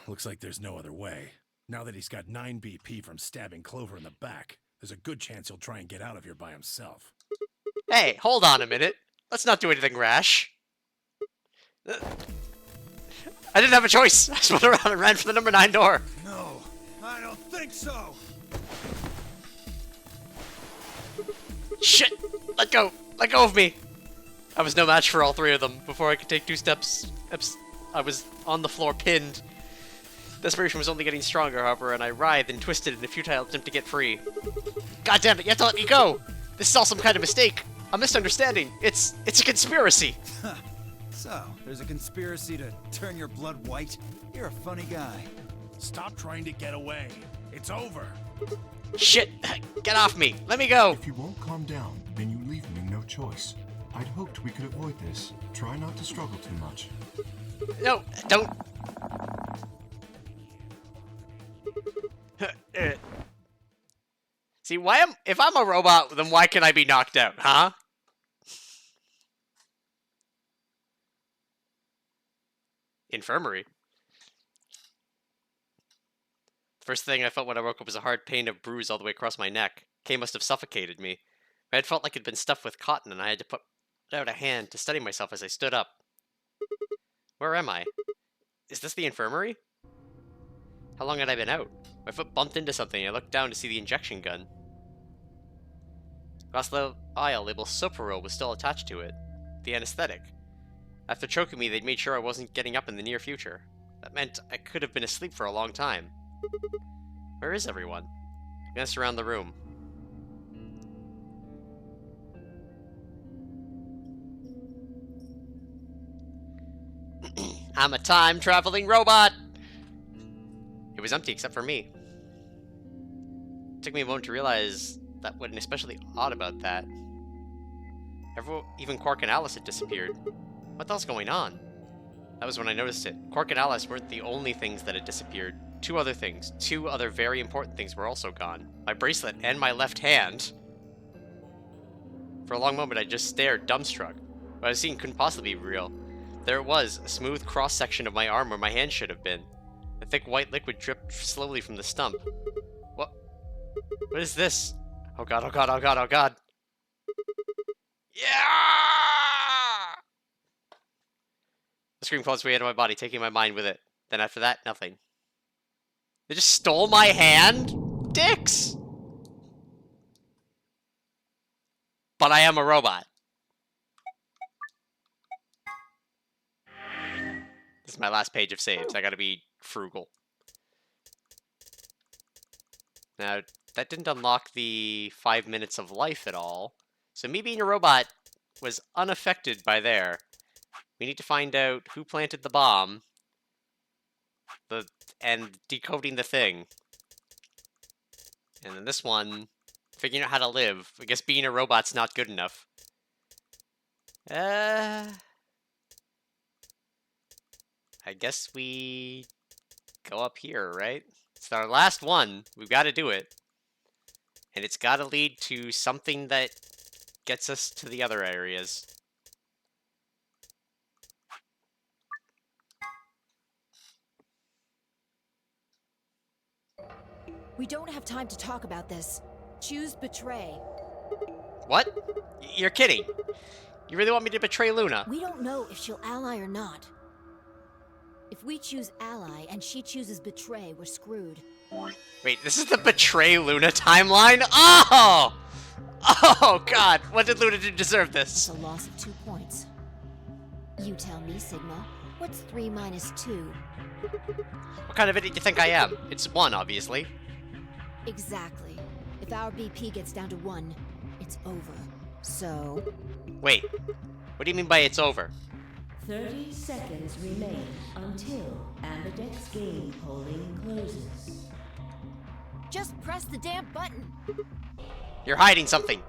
Looks like there's no other way. Now that he's got 9 BP from stabbing Clover in the back, there's a good chance he'll try and get out of here by himself. Hey, hold on a minute. Let's not do anything rash. I didn't have a choice. I spun around and ran for the number 9 door. No, I don't think so! Shit! Let go! Let go of me! I was no match for all 3 of them. Before I could take 2 steps, I was on the floor pinned. Desperation was only getting stronger, however, and I writhed and twisted in a futile attempt to get free. God damn it, you have to let me go! This is all some kind of mistake! A misunderstanding! It's a conspiracy! So, there's a conspiracy to turn your blood white? You're a funny guy. Stop trying to get away. It's over. Shit! Get off me! Let me go! If you won't calm down, then you leave me no choice. I'd hoped we could avoid this. Try not to struggle too much. No, don't... See, if I'm a robot, then why can I be knocked out, huh? Infirmary. First thing I felt when I woke up was a hard pain of bruise all the way across my neck. K must have suffocated me. My head felt like it'd been stuffed with cotton, and I had to put out a hand to steady myself as I stood up. Where am I? Is this the infirmary? How long had I been out? My foot bumped into something, and I looked down to see the injection gun. Across the aisle, label Sopro was still attached to it. The anesthetic. After choking me, they'd made sure I wasn't getting up in the near future. That meant I could have been asleep for a long time. Where is everyone? I glanced around the room. I'm a time-traveling robot! It was empty except for me. It took me a moment to realize that wasn't especially odd about that. Even Quark and Alice had disappeared. What the hell's going on? That was when I noticed it. Quark and Alice weren't the only things that had disappeared. Two other things. Two other very important things were also gone. My bracelet and my left hand. For a long moment I just stared, dumbstruck. What I was seeing couldn't possibly be real. There it was, a smooth cross-section of my arm where my hand should have been. The thick white liquid dripped slowly from the stump. What? What is this? Oh god, oh god, oh god, oh god. Yeah! The scream clawed its way out of my body, taking my mind with it. Then after that, nothing. They just stole my hand? Dicks! But I am a robot. This is my last page of saves. I gotta be frugal. Now, that didn't unlock the 5 minutes of life at all. So me being a robot was unaffected by there. We need to find out who planted the bomb. And decoding the thing. And then this one, figuring out how to live. I guess being a robot's not good enough. I guess we go up here, right? It's our last one. We've got to do it. And it's got to lead to something that gets us to the other areas. We don't have time to talk about this. Choose betray. What? You're kidding. You really want me to betray Luna? We don't know if she'll ally or not. If we choose ally and she chooses betray, we're screwed. Wait, this is the betray Luna timeline? Oh! Oh, God. What did Luna do to deserve this? It's a loss of 2 points. You tell me, Sigma. What's 3 minus 2? What kind of idiot do you think I am? It's 1, obviously. Exactly. If our BP gets down to 1, it's over. So... Wait. What do you mean by it's over? 30 seconds remain until Ambidex game polling closes. just press the damn button. You're hiding something.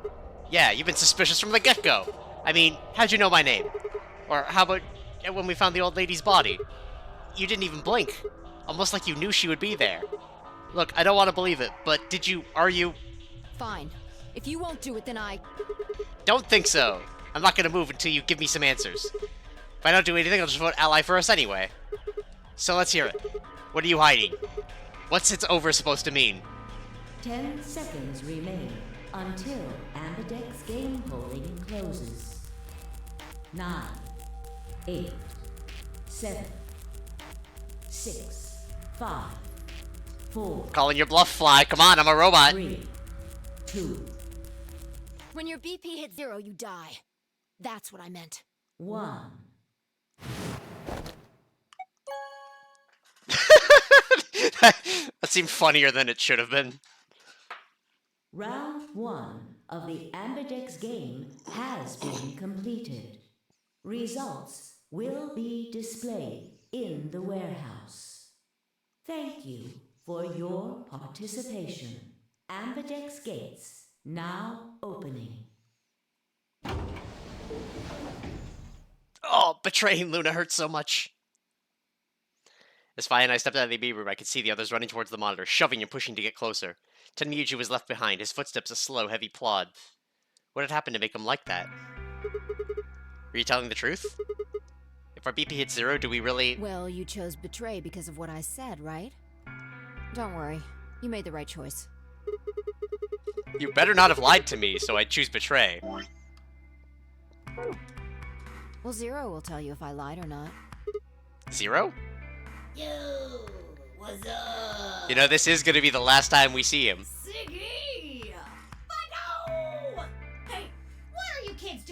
Yeah, you've been suspicious from the get-go. I mean, how'd you know my name? Or how about when we found the old lady's body? You didn't even blink. Almost like you knew she would be there. Look, I don't want to believe it, but are you... Fine. If you won't do it, then I... Don't think so. I'm not gonna move until you give me some answers. If I don't do anything, I'll just vote ally for us anyway. So let's hear it. What are you hiding? What's it's over supposed to mean? 10 seconds remain until Ambidex game polling closes. 9, 8, 7, 6, 5, 4. Calling your bluff, Fly. Come on, I'm a robot. 3, 2, When your BP hits 0, you die. That's what I meant. 1. That seemed funnier than it should have been. Round 1 of the Ambidex game has been completed. Results will be displayed in the warehouse. Thank you for your participation. Ambidex gates now opening. Oh, betraying Luna hurts so much. As Fi and I stepped out of the B room, I could see the others running towards the monitor, shoving and pushing to get closer. Tenmyuji was left behind, his footsteps a slow, heavy plod. What had happened to make him like that? Were you telling the truth? If our BP hits 0, do we really... Well, you chose betray because of what I said, right? Don't worry. You made the right choice. You better not have lied to me, so I'd choose betray. Well, 0 will tell you if I lied or not. 0? Yo, what's up? You know, this is gonna be the last time we see him. Siggy! Fido!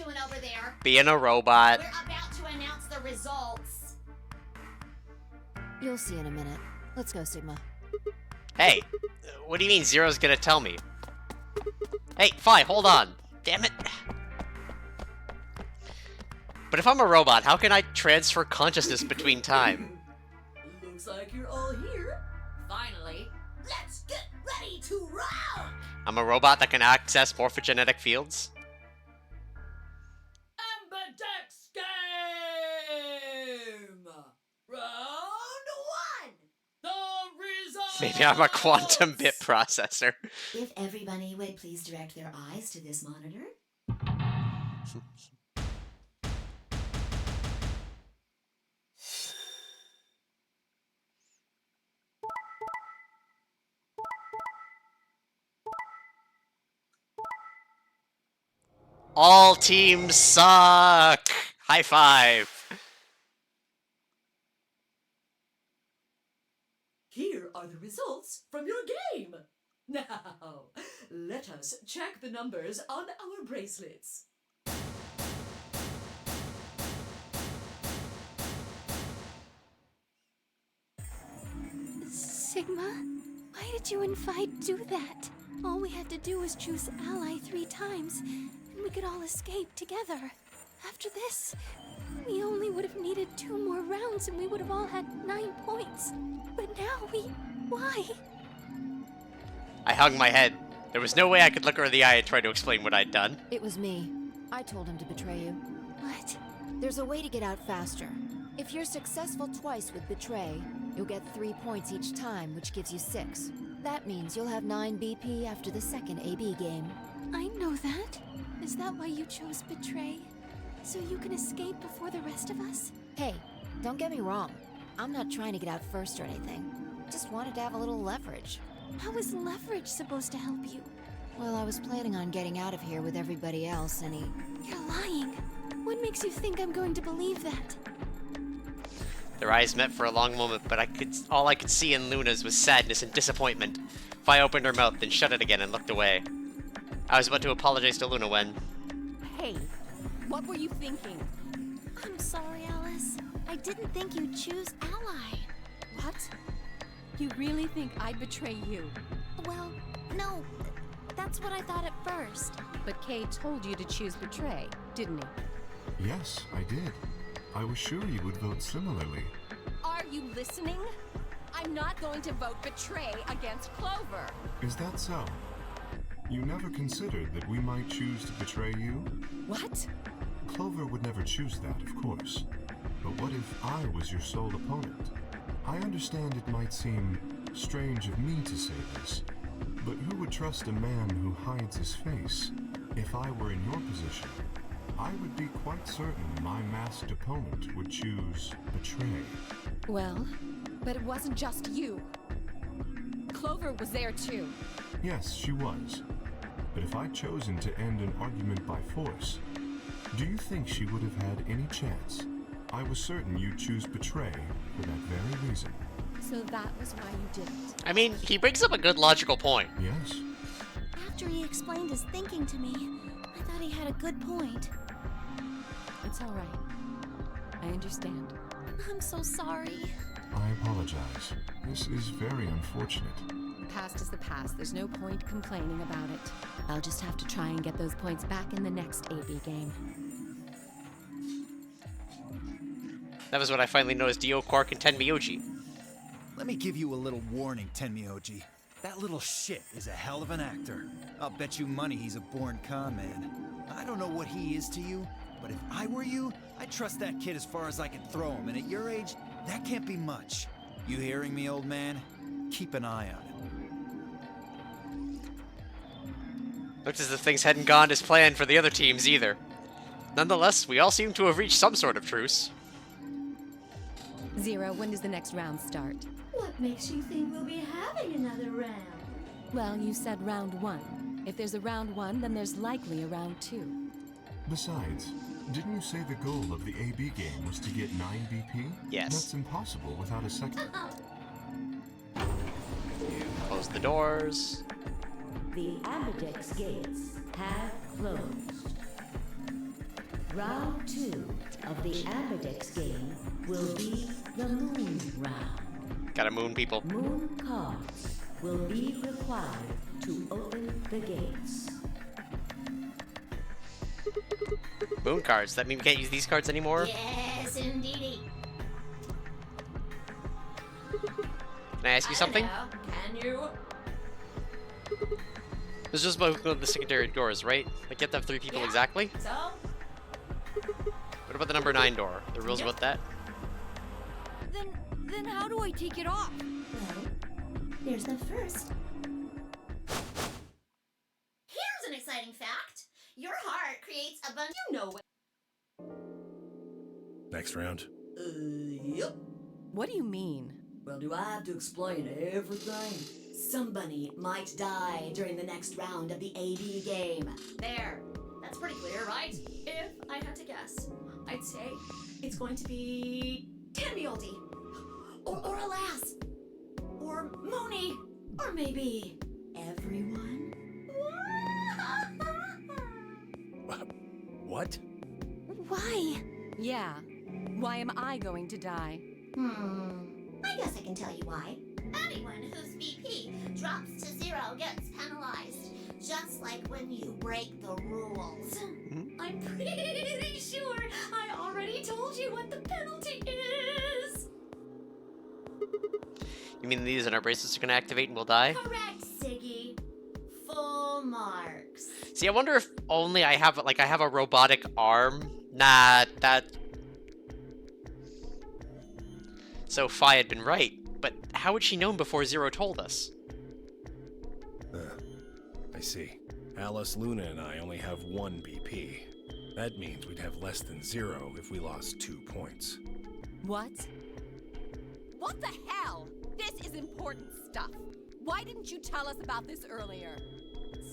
doing over there? Being a robot. We're about to announce the results. You'll see in a minute. Let's go, Sigma. Hey, what do you mean Zero's gonna tell me? Hey, Fi, hold on. Damn it. But if I'm a robot, how can I transfer consciousness between time? Looks like you're all here. Finally. Let's get ready to rock! I'm a robot that can access morphogenetic fields? Ambidex game! Round 1! The results! Maybe I'm a quantum bit processor. If everybody would please direct their eyes to this monitor. All teams suck! High five! Here are the results from your game. Now, let us check the numbers on our bracelets. Sigma, why did you and Phi do that? All we had to do was choose ally 3 times, and we could all escape together. After this, we only would have needed 2 more rounds and we would have all had 9 points. But now why? I hung my head. There was no way I could look her in the eye and try to explain what I'd done. It was me. I told him to betray you. What? There's a way to get out faster. If you're successful twice with Betray, you'll get 3 points each time, which gives you 6. That means you'll have 9 BP after the second AB game. I know that. Is that why you chose Betray? So you can escape before the rest of us? Hey, don't get me wrong. I'm not trying to get out first or anything. Just wanted to have a little leverage. How is leverage supposed to help you? Well, I was planning on getting out of here with everybody else, and You're lying. What makes you think I'm going to believe that? Their eyes met for a long moment, but all I could see in Luna's was sadness and disappointment. Fi opened her mouth, then shut it again and looked away. I was about to apologize to Luna when... Hey, what were you thinking? I'm sorry, Alice. I didn't think you'd choose ally. What? You really think I'd betray you? Well, no. That's what I thought at first. But Kay told you to choose betray, didn't he? Yes, I did. I was sure you would vote similarly. Are you listening? I'm not going to vote betray against Clover. Is that so? You never considered that we might choose to betray you? What? Clover would never choose that, of course. But what if I was your sole opponent? I understand it might seem strange of me to say this, but who would trust a man who hides his face? If I were in your position, I would be quite certain my masked opponent would choose betray. Well, but it wasn't just you. Clover was there too. Yes, she was. But if I'd chosen to end an argument by force, do you think she would have had any chance? I was certain you'd choose betray for that very reason. So that was why you didn't. I mean, he brings up a good logical point. Yes. After he explained his thinking to me, I thought he had a good point. It's all right. I understand. I'm so sorry. I apologize. This is very unfortunate. The past is the past. There's no point complaining about it. I'll just have to try and get those points back in the next AB game. That was when I finally noticed Dio, Quark, and Tenmyoji. Let me give you a little warning, Tenmyoji. That little shit is a hell of an actor. I'll bet you money he's a born con man. I don't know what he is to you, but if I were you, I'd trust that kid as far as I can throw him, and at your age, that can't be much. You hearing me, old man? Keep an eye on him. Looked as if things hadn't gone as planned for the other teams either. Nonetheless, we all seem to have reached some sort of truce. Zero, when does the next round start? What makes you think we'll be having another round? Well, you said round 1. If there's a round 1, then there's likely a round 2. Besides, didn't you say the goal of the AB game was to get 9 BP? Yes. That's impossible without a second. Close the doors. The Ambidex gates have closed. Round 2 of the Ambidex game will be the Moon Round. Gotta moon people. Moon cards will be required to open the gates. Moon cards. That mean we can't use these cards anymore? Yes, indeedy. Can I ask you something? Can you? This is just about going to the secondary doors, right? Like, you have to have 3 people exactly? So? What about the number 9 door? The rules about that? Then how do I take it off? Well, here's the first. Here's an exciting fact. Your heart creates a bunch. You know what? Next round. Yep. What do you mean? Well, do I have to explain everything? Somebody might die during the next round of the AB game. There. That's pretty clear, right? If I had to guess, I'd say it's going to be Tammy Oldie. Or Alas. Or Mooney. Or maybe everyone. What? Why? Yeah. Why am I going to die? I guess I can tell you why. Anyone whose BP drops to 0 gets penalized. Just like when you break the rules. I'm pretty sure I already told you what the penalty is. You mean these and our bracelets are gonna activate and we'll die? Correct, Siggy. Full marks. See, I wonder if only I have a robotic arm. Nah, that. So Fi had been right, but how had she known before Zero told us? I see. Alice, Luna, and I only have 1 BP. That means we'd have less than 0 if we lost 2 points. What? What the hell? This is important stuff. Why didn't you tell us about this earlier?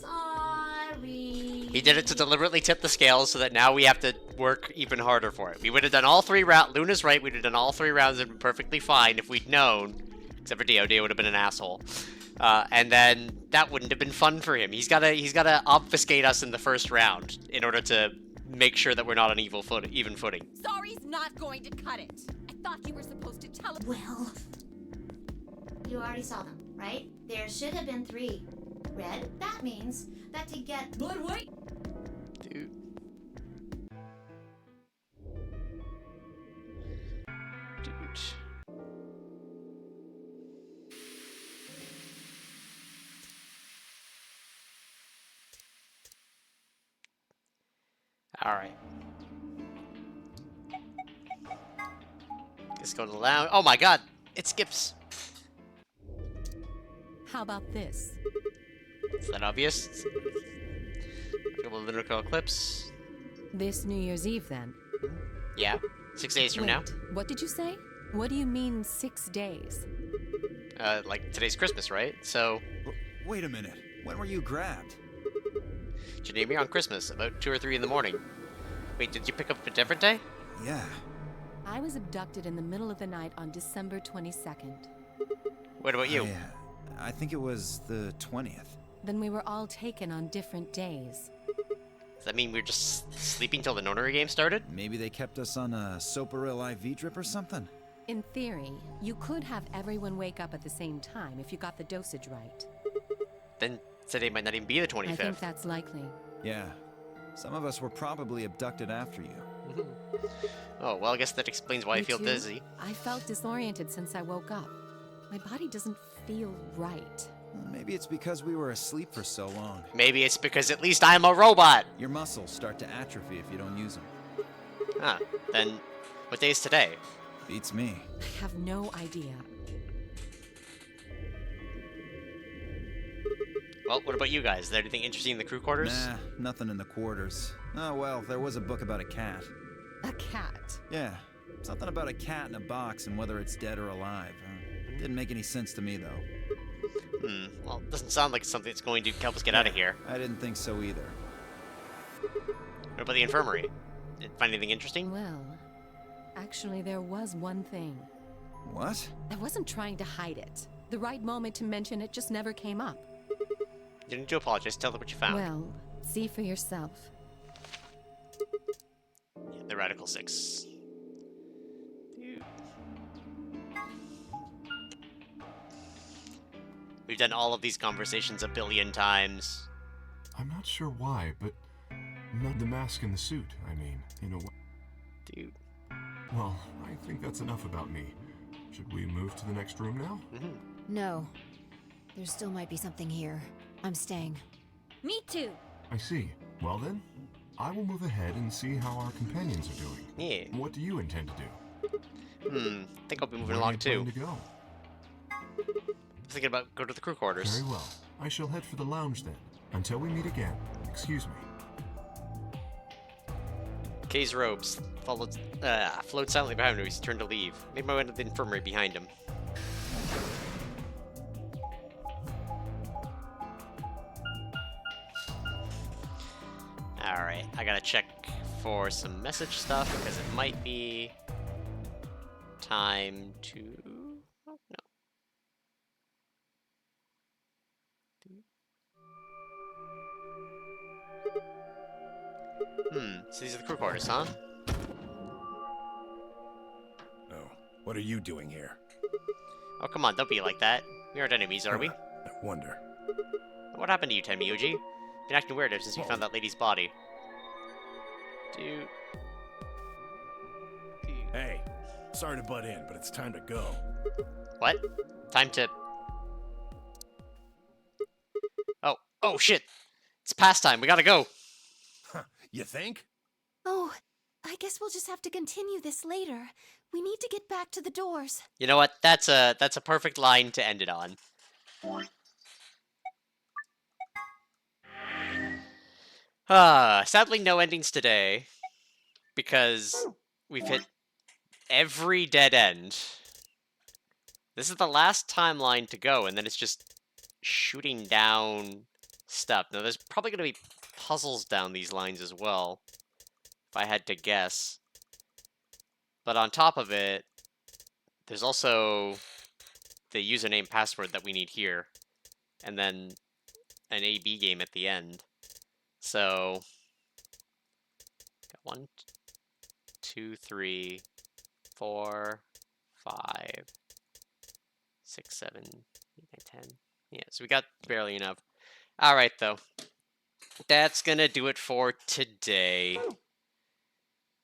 Sorry. He did it to deliberately tip the scales so that now we have to work even harder for it. We would have done all 3 rounds. Luna's right. We'd have done all 3 rounds and been perfectly fine if we'd known. Except for Dio. Dio would have been an asshole. And then that wouldn't have been fun for him. He's gotta obfuscate us in the first round in order to make sure that we're not on even footing. Sorry's not going to cut it. I thought you were supposed to tell us. Well, you already saw them, right? There should have been 3. Red, that means that to get... But wait! Dude. Alright. Let's go to the lounge. Oh my god! It skips! How about this? Is that obvious? A couple of lunar eclipse. This New Year's Eve, then? Yeah. 6 days from Wait, now. What did you say? What do you mean 6 days? Like today's Christmas, right? So... Wait a minute. When were you grabbed? Did you name me on Christmas, about 2 or 3 in the morning. Wait, did you pick up a different day? Yeah. I was abducted in the middle of the night on December 22nd. What about you? I think it was the 20th. Then we were all taken on different days. Does that mean we were just sleeping till the Nonary game started? Maybe they kept us on a Soparil IV drip or something? In theory, you could have everyone wake up at the same time if you got the dosage right. Then today might not even be the 25th. I think that's likely. Yeah. Some of us were probably abducted after you. Oh, well, I guess that explains why I feel too? dizzy. I felt disoriented since I woke up. My body doesn't feel right. Maybe it's because we were asleep for so long. Maybe it's because at least I'm a robot! Your muscles start to atrophy if you don't use them. Huh. Then, what day is today? Beats me. I have no idea. Well, what about you guys? Is there anything interesting in the crew quarters? Nah, nothing in the quarters. Oh, well, there was a book about a cat. A cat? Yeah, something about a cat in a box and whether it's dead or alive. Didn't make any sense to me, though. Well, it doesn't sound like it's something that's going to help us get out of here. I didn't think so either. What about the infirmary? Did you find anything interesting? Well, actually, there was one thing. What? I wasn't trying to hide it. The right moment to mention it just never came up. You don't need to apologize. Tell them what you found. Well, see for yourself. the Radical Six. We've done all of these conversations a billion times. I'm not sure why, but not the mask and the suit, I mean, in a way. Dude. Well, I think that's enough about me. Should we move to the next room now? No. There still might be something here. I'm staying. Me too. I see. Well then, I will move ahead and see how our companions are doing. Yeah. What do you intend to do? I think I'll be moving Where along do you too. plan to go? Thinking about go to the crew quarters. Very well. I shall head for the lounge then. Until we meet again. Excuse me. Kay's robes float silently behind him as he turned to leave. Made my way into the infirmary behind him. Alright, I gotta check for some message stuff because it might be time to... Oh, no. So these are the crew quarters, huh? Oh, what are you doing here? Oh, come on, don't be like that. We aren't enemies, are we? I wonder. What happened to you, Tenmyuji? Been acting weird ever since you found that lady's body. Dude. Hey, sorry to butt in, but it's time to go. What? Time to... Oh shit! It's past time, we gotta go! You think? Oh, I guess we'll just have to continue this later. We need to get back to the doors. You know what? That's a perfect line to end it on. Sadly no endings today. Because we've hit every dead end. This is the last timeline to go, and then it's just shooting down stuff. Now, there's probably going to be puzzles down these lines as well, if I had to guess. But on top of it, there's also the username password that we need here, and then an AB game at the end. So, got 1, 2, 3, 4, 5, 6, 7, 8, 9, 10. Yeah, so we got barely enough. Alright, though. That's gonna do it for today.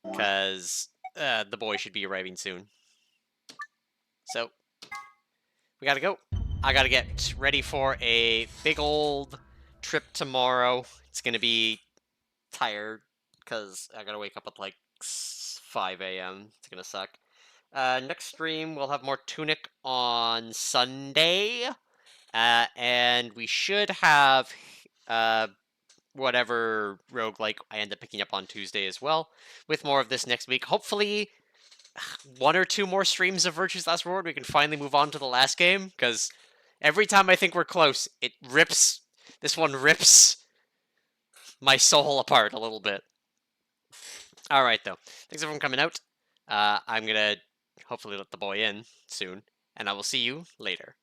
Because the boy should be arriving soon. So, we gotta go. I gotta get ready for a big old trip tomorrow. It's gonna be tired, because I gotta wake up at like 5 a.m. It's gonna suck. Next stream, we'll have more Tunic on Sunday. And we should have whatever roguelike I end up picking up on Tuesday as well, with more of this next week. Hopefully, 1 or 2 more streams of Virtue's Last Reward, we can finally move on to the last game, because every time I think we're close, this one rips my soul apart a little bit. Alright, though. Thanks everyone for coming out. I'm gonna hopefully let the boy in soon, and I will see you later.